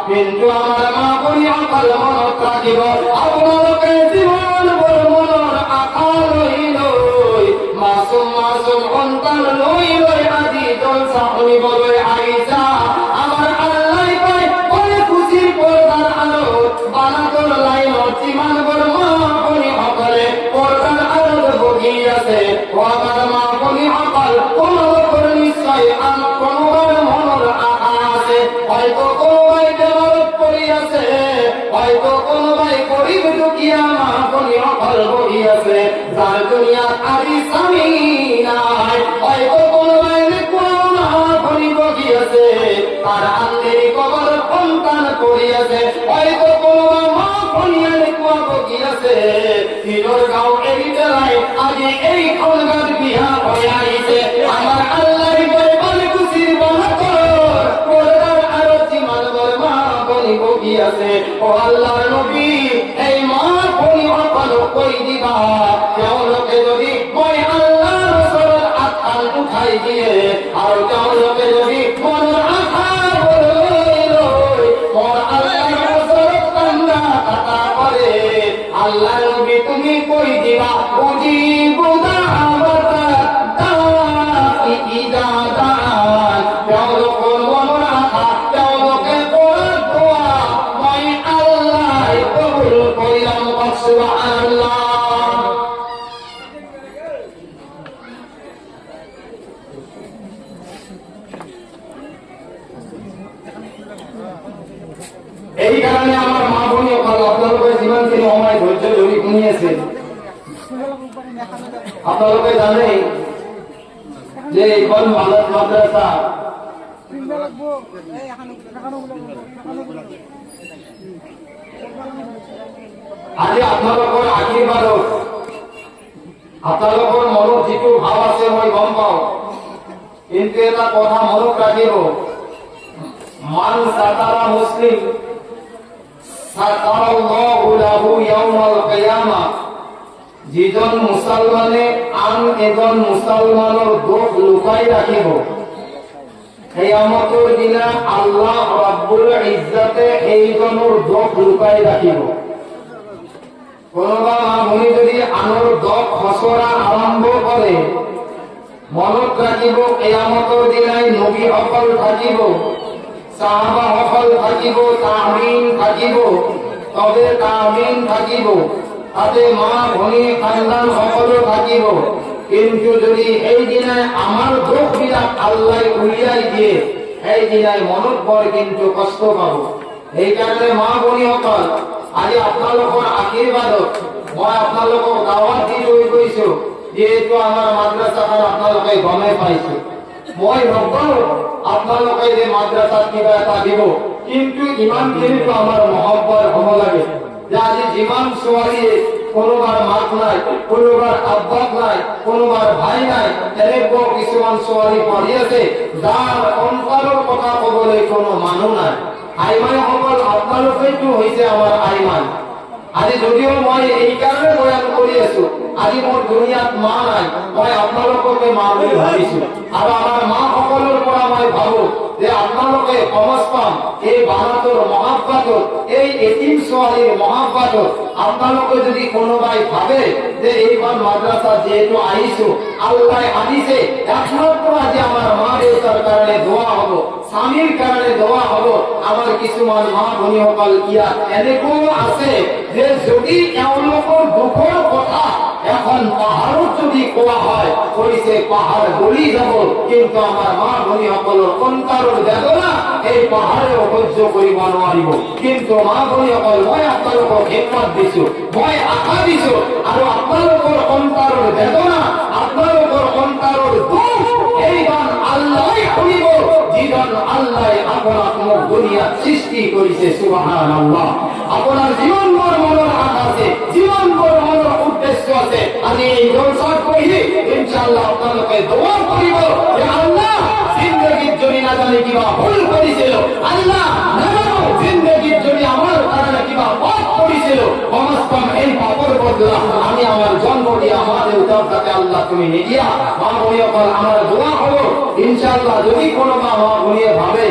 কিন্তু আমাৰ মা ভনীসকল মনত ৰাখিব, আপোনালোকে জীৱনভৰ মনৰ আশা লৈ লৈ মাছুম মাছুম সন্তান লৈ লৈ আজি জলসা শুনিবলৈ আহিছা। আমাৰ আল্লাই কয় বলে খুচিৰ পৰ্দাৰ আঁৰত বানাতৰ লাইনত যিমানবোৰ মা ভনীসকলে পৰ্দাৰ আঁৰত বহি আছে, ও আমাৰ মা ভনীসকল তোমালোকৰ নিশ্চয় আন কোনোবাৰ মনৰ আশা আছে। হয়তো কোনোবাই বেমাৰত পৰি আছে, হয়তো কোনোবাই গৰীব দুখীয়া মা ভনীসকল বহি আছে যাৰ দুনিয়াত আজি স্বামী নাই, হয়তো কোনোবাই এনেকুৱা মা ভনী বহি আছে তাৰ আন্দেৰি কবৰত সন্তান পৰি আছে, হয়তো কোনোবা মা ভনী এনেকুৱা বহি আছে নিজৰ গাঁও এৰি পেলাই আজি এইখন গাঁৱত বিয়া হৈ আহিছে। আমাৰ আল্লাহৰ দৰবাৰ কুচিৰ বাহাতৰ পৰ্দাৰ আঁৰত যিমানবোৰ মা ভনী বহি আছে, ও আল্লাহৰ নবী এই মা ভনীসকলক কৈ দিবা তেওঁলোকে যদি মই আল্লাহৰ ওচৰত হাতখন উঠাই দিয়ে আৰু তেওঁলোকে যদি মনৰ আশাবোৰ লৈ লৈ মোৰ আল্লাহৰ ওচৰত কান্দা কাটা কৰে, আল্লাহৰ নবী তুমি কৈ দিবা উজিব দাওয়াতাদ দাঈ ইযা দাআন। তেওঁলোকৰ মনৰ আশা তেওঁলোকে কৰা দোৱা মই আল্লাহ কবুল কৰিলাম। সুবহানাল্লাহ। এই কারণে আমার মা ভনী আপনাদের যিমানখিনি সময় ধৈর্য ধৰি শুনি আছে, আপোনালোকে জানে যে এইখন মানত মাদ্রাসা আজি আপোনালোকৰ আশীৰ্বাদত আপোনালোকৰ মনত যিটো ভাৱ আছে মই গম পাওঁ, কিন্তু এটা কথা মনত ৰাখিব, মান সাতারা মুসলিম সাতারাল্লাহু লাহু ইয়াউমাল কিয়ামা। যিজন মুছলমানে আন এজন মুছলমানৰ দোষ লুকাই ৰাখিব, কিয়ামতৰ দিনা আল্লাহ ৰাব্বুল ইজ্জতে এইজনৰ দোষ লুকাই ৰাখিব। কোনোবা মা ভনী যদি আনৰ দোষ খচৰা আৰম্ভ কৰে, মনত ৰাখিব কিয়ামতৰ দিনাই নবীসকল থাকিব, সাহাবাসকল থাকিব, তাবিঈন থাকিব, তবে তাবিঈন থাকিব, তাতে মা ভনী খানদান সকলো থাকিব। কিন্তু যদি এই দিনাই আমাৰ দোষবিলাক আল্লাহ উলিয়াই দিয়ে, এই দিনাই মনত বৰ কিন্তু কষ্ট পাব। সেইকাৰণে মা ভনীসকল আজি আপোনালোকৰ আশীৰ্বাদত মই আপোনালোকক দাৱাত দি লৈ গৈছো, যিহেতু আমাৰ মাদ্ৰাছাখন আপোনালোকে গমে পাইছে। মই নকওঁ আপোনালোকে যে মাদ্রাসাত কিবা এটা দিব, কিন্তু ইমানখিনিতো আমাৰ মহব্বত হ'ব লাগে। যে আজি যিমান ছোৱালীয়ে কোনোবাৰ মাক নাই, কোনোবাৰ আব্বাক নাই, কোনোবাৰ ভাই নাই, এনেকুৱা কিছুমান ছোৱালী পঢ়ি আছে যাৰ অন্তৰৰ কথা কবলৈ কোনো মানুহ নাই। আইমাইসকল, আপোনালোকেইটো হৈছে আমাৰ আইমান। আজি যদিও মই এই কাৰণে বয়ান কৰি আছো, আজি মোৰ দুনিয়াত মা নাই, মই আপোনালোককে মা বুলি ভাবিছো। আৰু আমাৰ মাসকলৰ পৰা মই ভাবো যে আপোনালোকে সমাজ পাম এই বানাটোৰ মহাব্বাতত, এই এতিম ছোৱালীৰ মহাব্বাতত আপোনালোকে যদি কোনোবাই ভাবে যে এইখন মাদ্ৰাছা যিহেতু আহিছো, আল্লাহ আনিছে, একমাত্র আজি আমার মা দেউতার কারণে দোয়া হব, স্বামীর কারণে দোয়া হব। আমার কিছুমান মা ভনীসকল ইয়াত এনেকুৱাও আছে যে যদি এওঁলোকৰ দুখৰ কথা এখন পাহাৰত যদি কোৱা হয়, কৈছে পাহাৰ গলি যাব, কিন্তু আমাৰ মা ভনীসকলৰ অন্তৰৰ বেদনা এই পাহাৰেও সহ্য কৰিব নোৱাৰিব। কিন্তু মা ভনীসকল, মই আপোনালোকক হিম্মত দিছো, মই আশা দিছো, আৰু আপোনালোকৰ অন্তৰৰ বেদনা, আপোনালোকৰ অন্তৰৰ দুখ এইজন আল্লাহ শুনিব, যিজন আল্লাহ আপোনাক মোক দুনিয়াত সৃষ্টি কৰিছে। সুবহানাল্লাহ। আপোনাৰ জীৱনভৰ মনৰ আশা আছে, জীৱনভৰ মনৰ উদ্দেশ্য আছে। আজি এই জলসাত কৰিলে ইনশাআল্লাহ আপোনালোকে দোয়া কৰিব যে আল্লাহ, জিন্দগীত যদি নাজানি কিবা ভুল কৰিছিল, আল্লাহ নাজানো জিন্দগীত যদি আমার কারণে কিবা পাপ করেছিল, সমস্ত এই পাপের বদলা আমি আমার জন্ম দিয়া মা দেউতার কাছে আল্লাহ তুমি নিদিয়া। মা ভনীসকল, আমার দোয়া হলো ইনশাআল্লাহ যদি কোনো মা ভনীয়ে ভাবে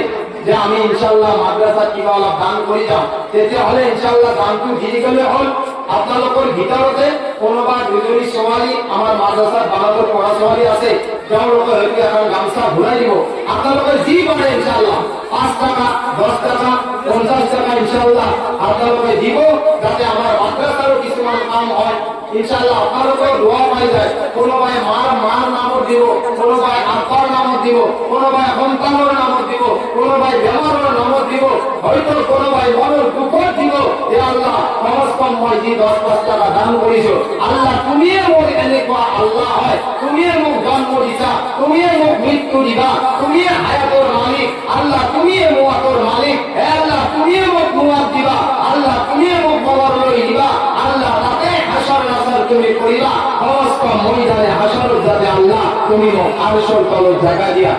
যে আমি ইনশাআল্লাহ মাদ্রাসা কিবা অলপ দান কৰি যাম, তেতিয়াহ'লে ইনশাআল্লাহ দানটো দি গ'লে হ'ল। আপোনালোকৰ ভিতৰতে কোনোবা দুজনী ছোৱালী আমাৰ মাদ্রাসাত বানাতৰ পঢ়া ছোৱালী আছে, তেওঁলোকে হয়তো এখন গামছা ঘূৰাই দিব। আপোনালোকে যি পাৰে ইনশাআল্লাহ 5 টাকা, 10 টাকা, 50 টাকা ইনশাআল্লাহ আপোনালোকে দিব, যাতে আমাৰ মাদ্রাসাৰো কিছুমান কাম হয়। ইনশাআল্লাহ আপনাদেরও দোয়া পাই যায়। কোনোবাই মার নামত দিব, কোনোবাই আব্বার নামত দিব, কোনোবাই সন্তানের নামত দিব, কোনোবাই বেমারের নামত দিব, হয়তো কোনোবাই মনের দুঃখত দিব। হে আল্লাহ, সমস্ত মই যি 10-5 টাকা দান করিছো, আল্লাহ তুমিয়ে মোর এনেকুৱা আল্লাহ হয়, তুমিয়ে মোক জন্ম দিছা, তুমিয়ে মোক মৃত্যু দিবা, তুমিয়ে হায়াতর মালিক, আল্লাহ তুমিয়ে মুয়াতর মালিক। হে আল্লাহ, তুমিয়ে মোক মুয়াত দিবা, আল্লাহ তুমিয়ে মোক মরণ লই দিবা, আল্লাহ তাতে হাসর নাসর তুমি করিবা। সমস্ত ময়দানে হাসর যাতে আল্লাহ তুমি মোক আরশের তলত জায়গা দিয়া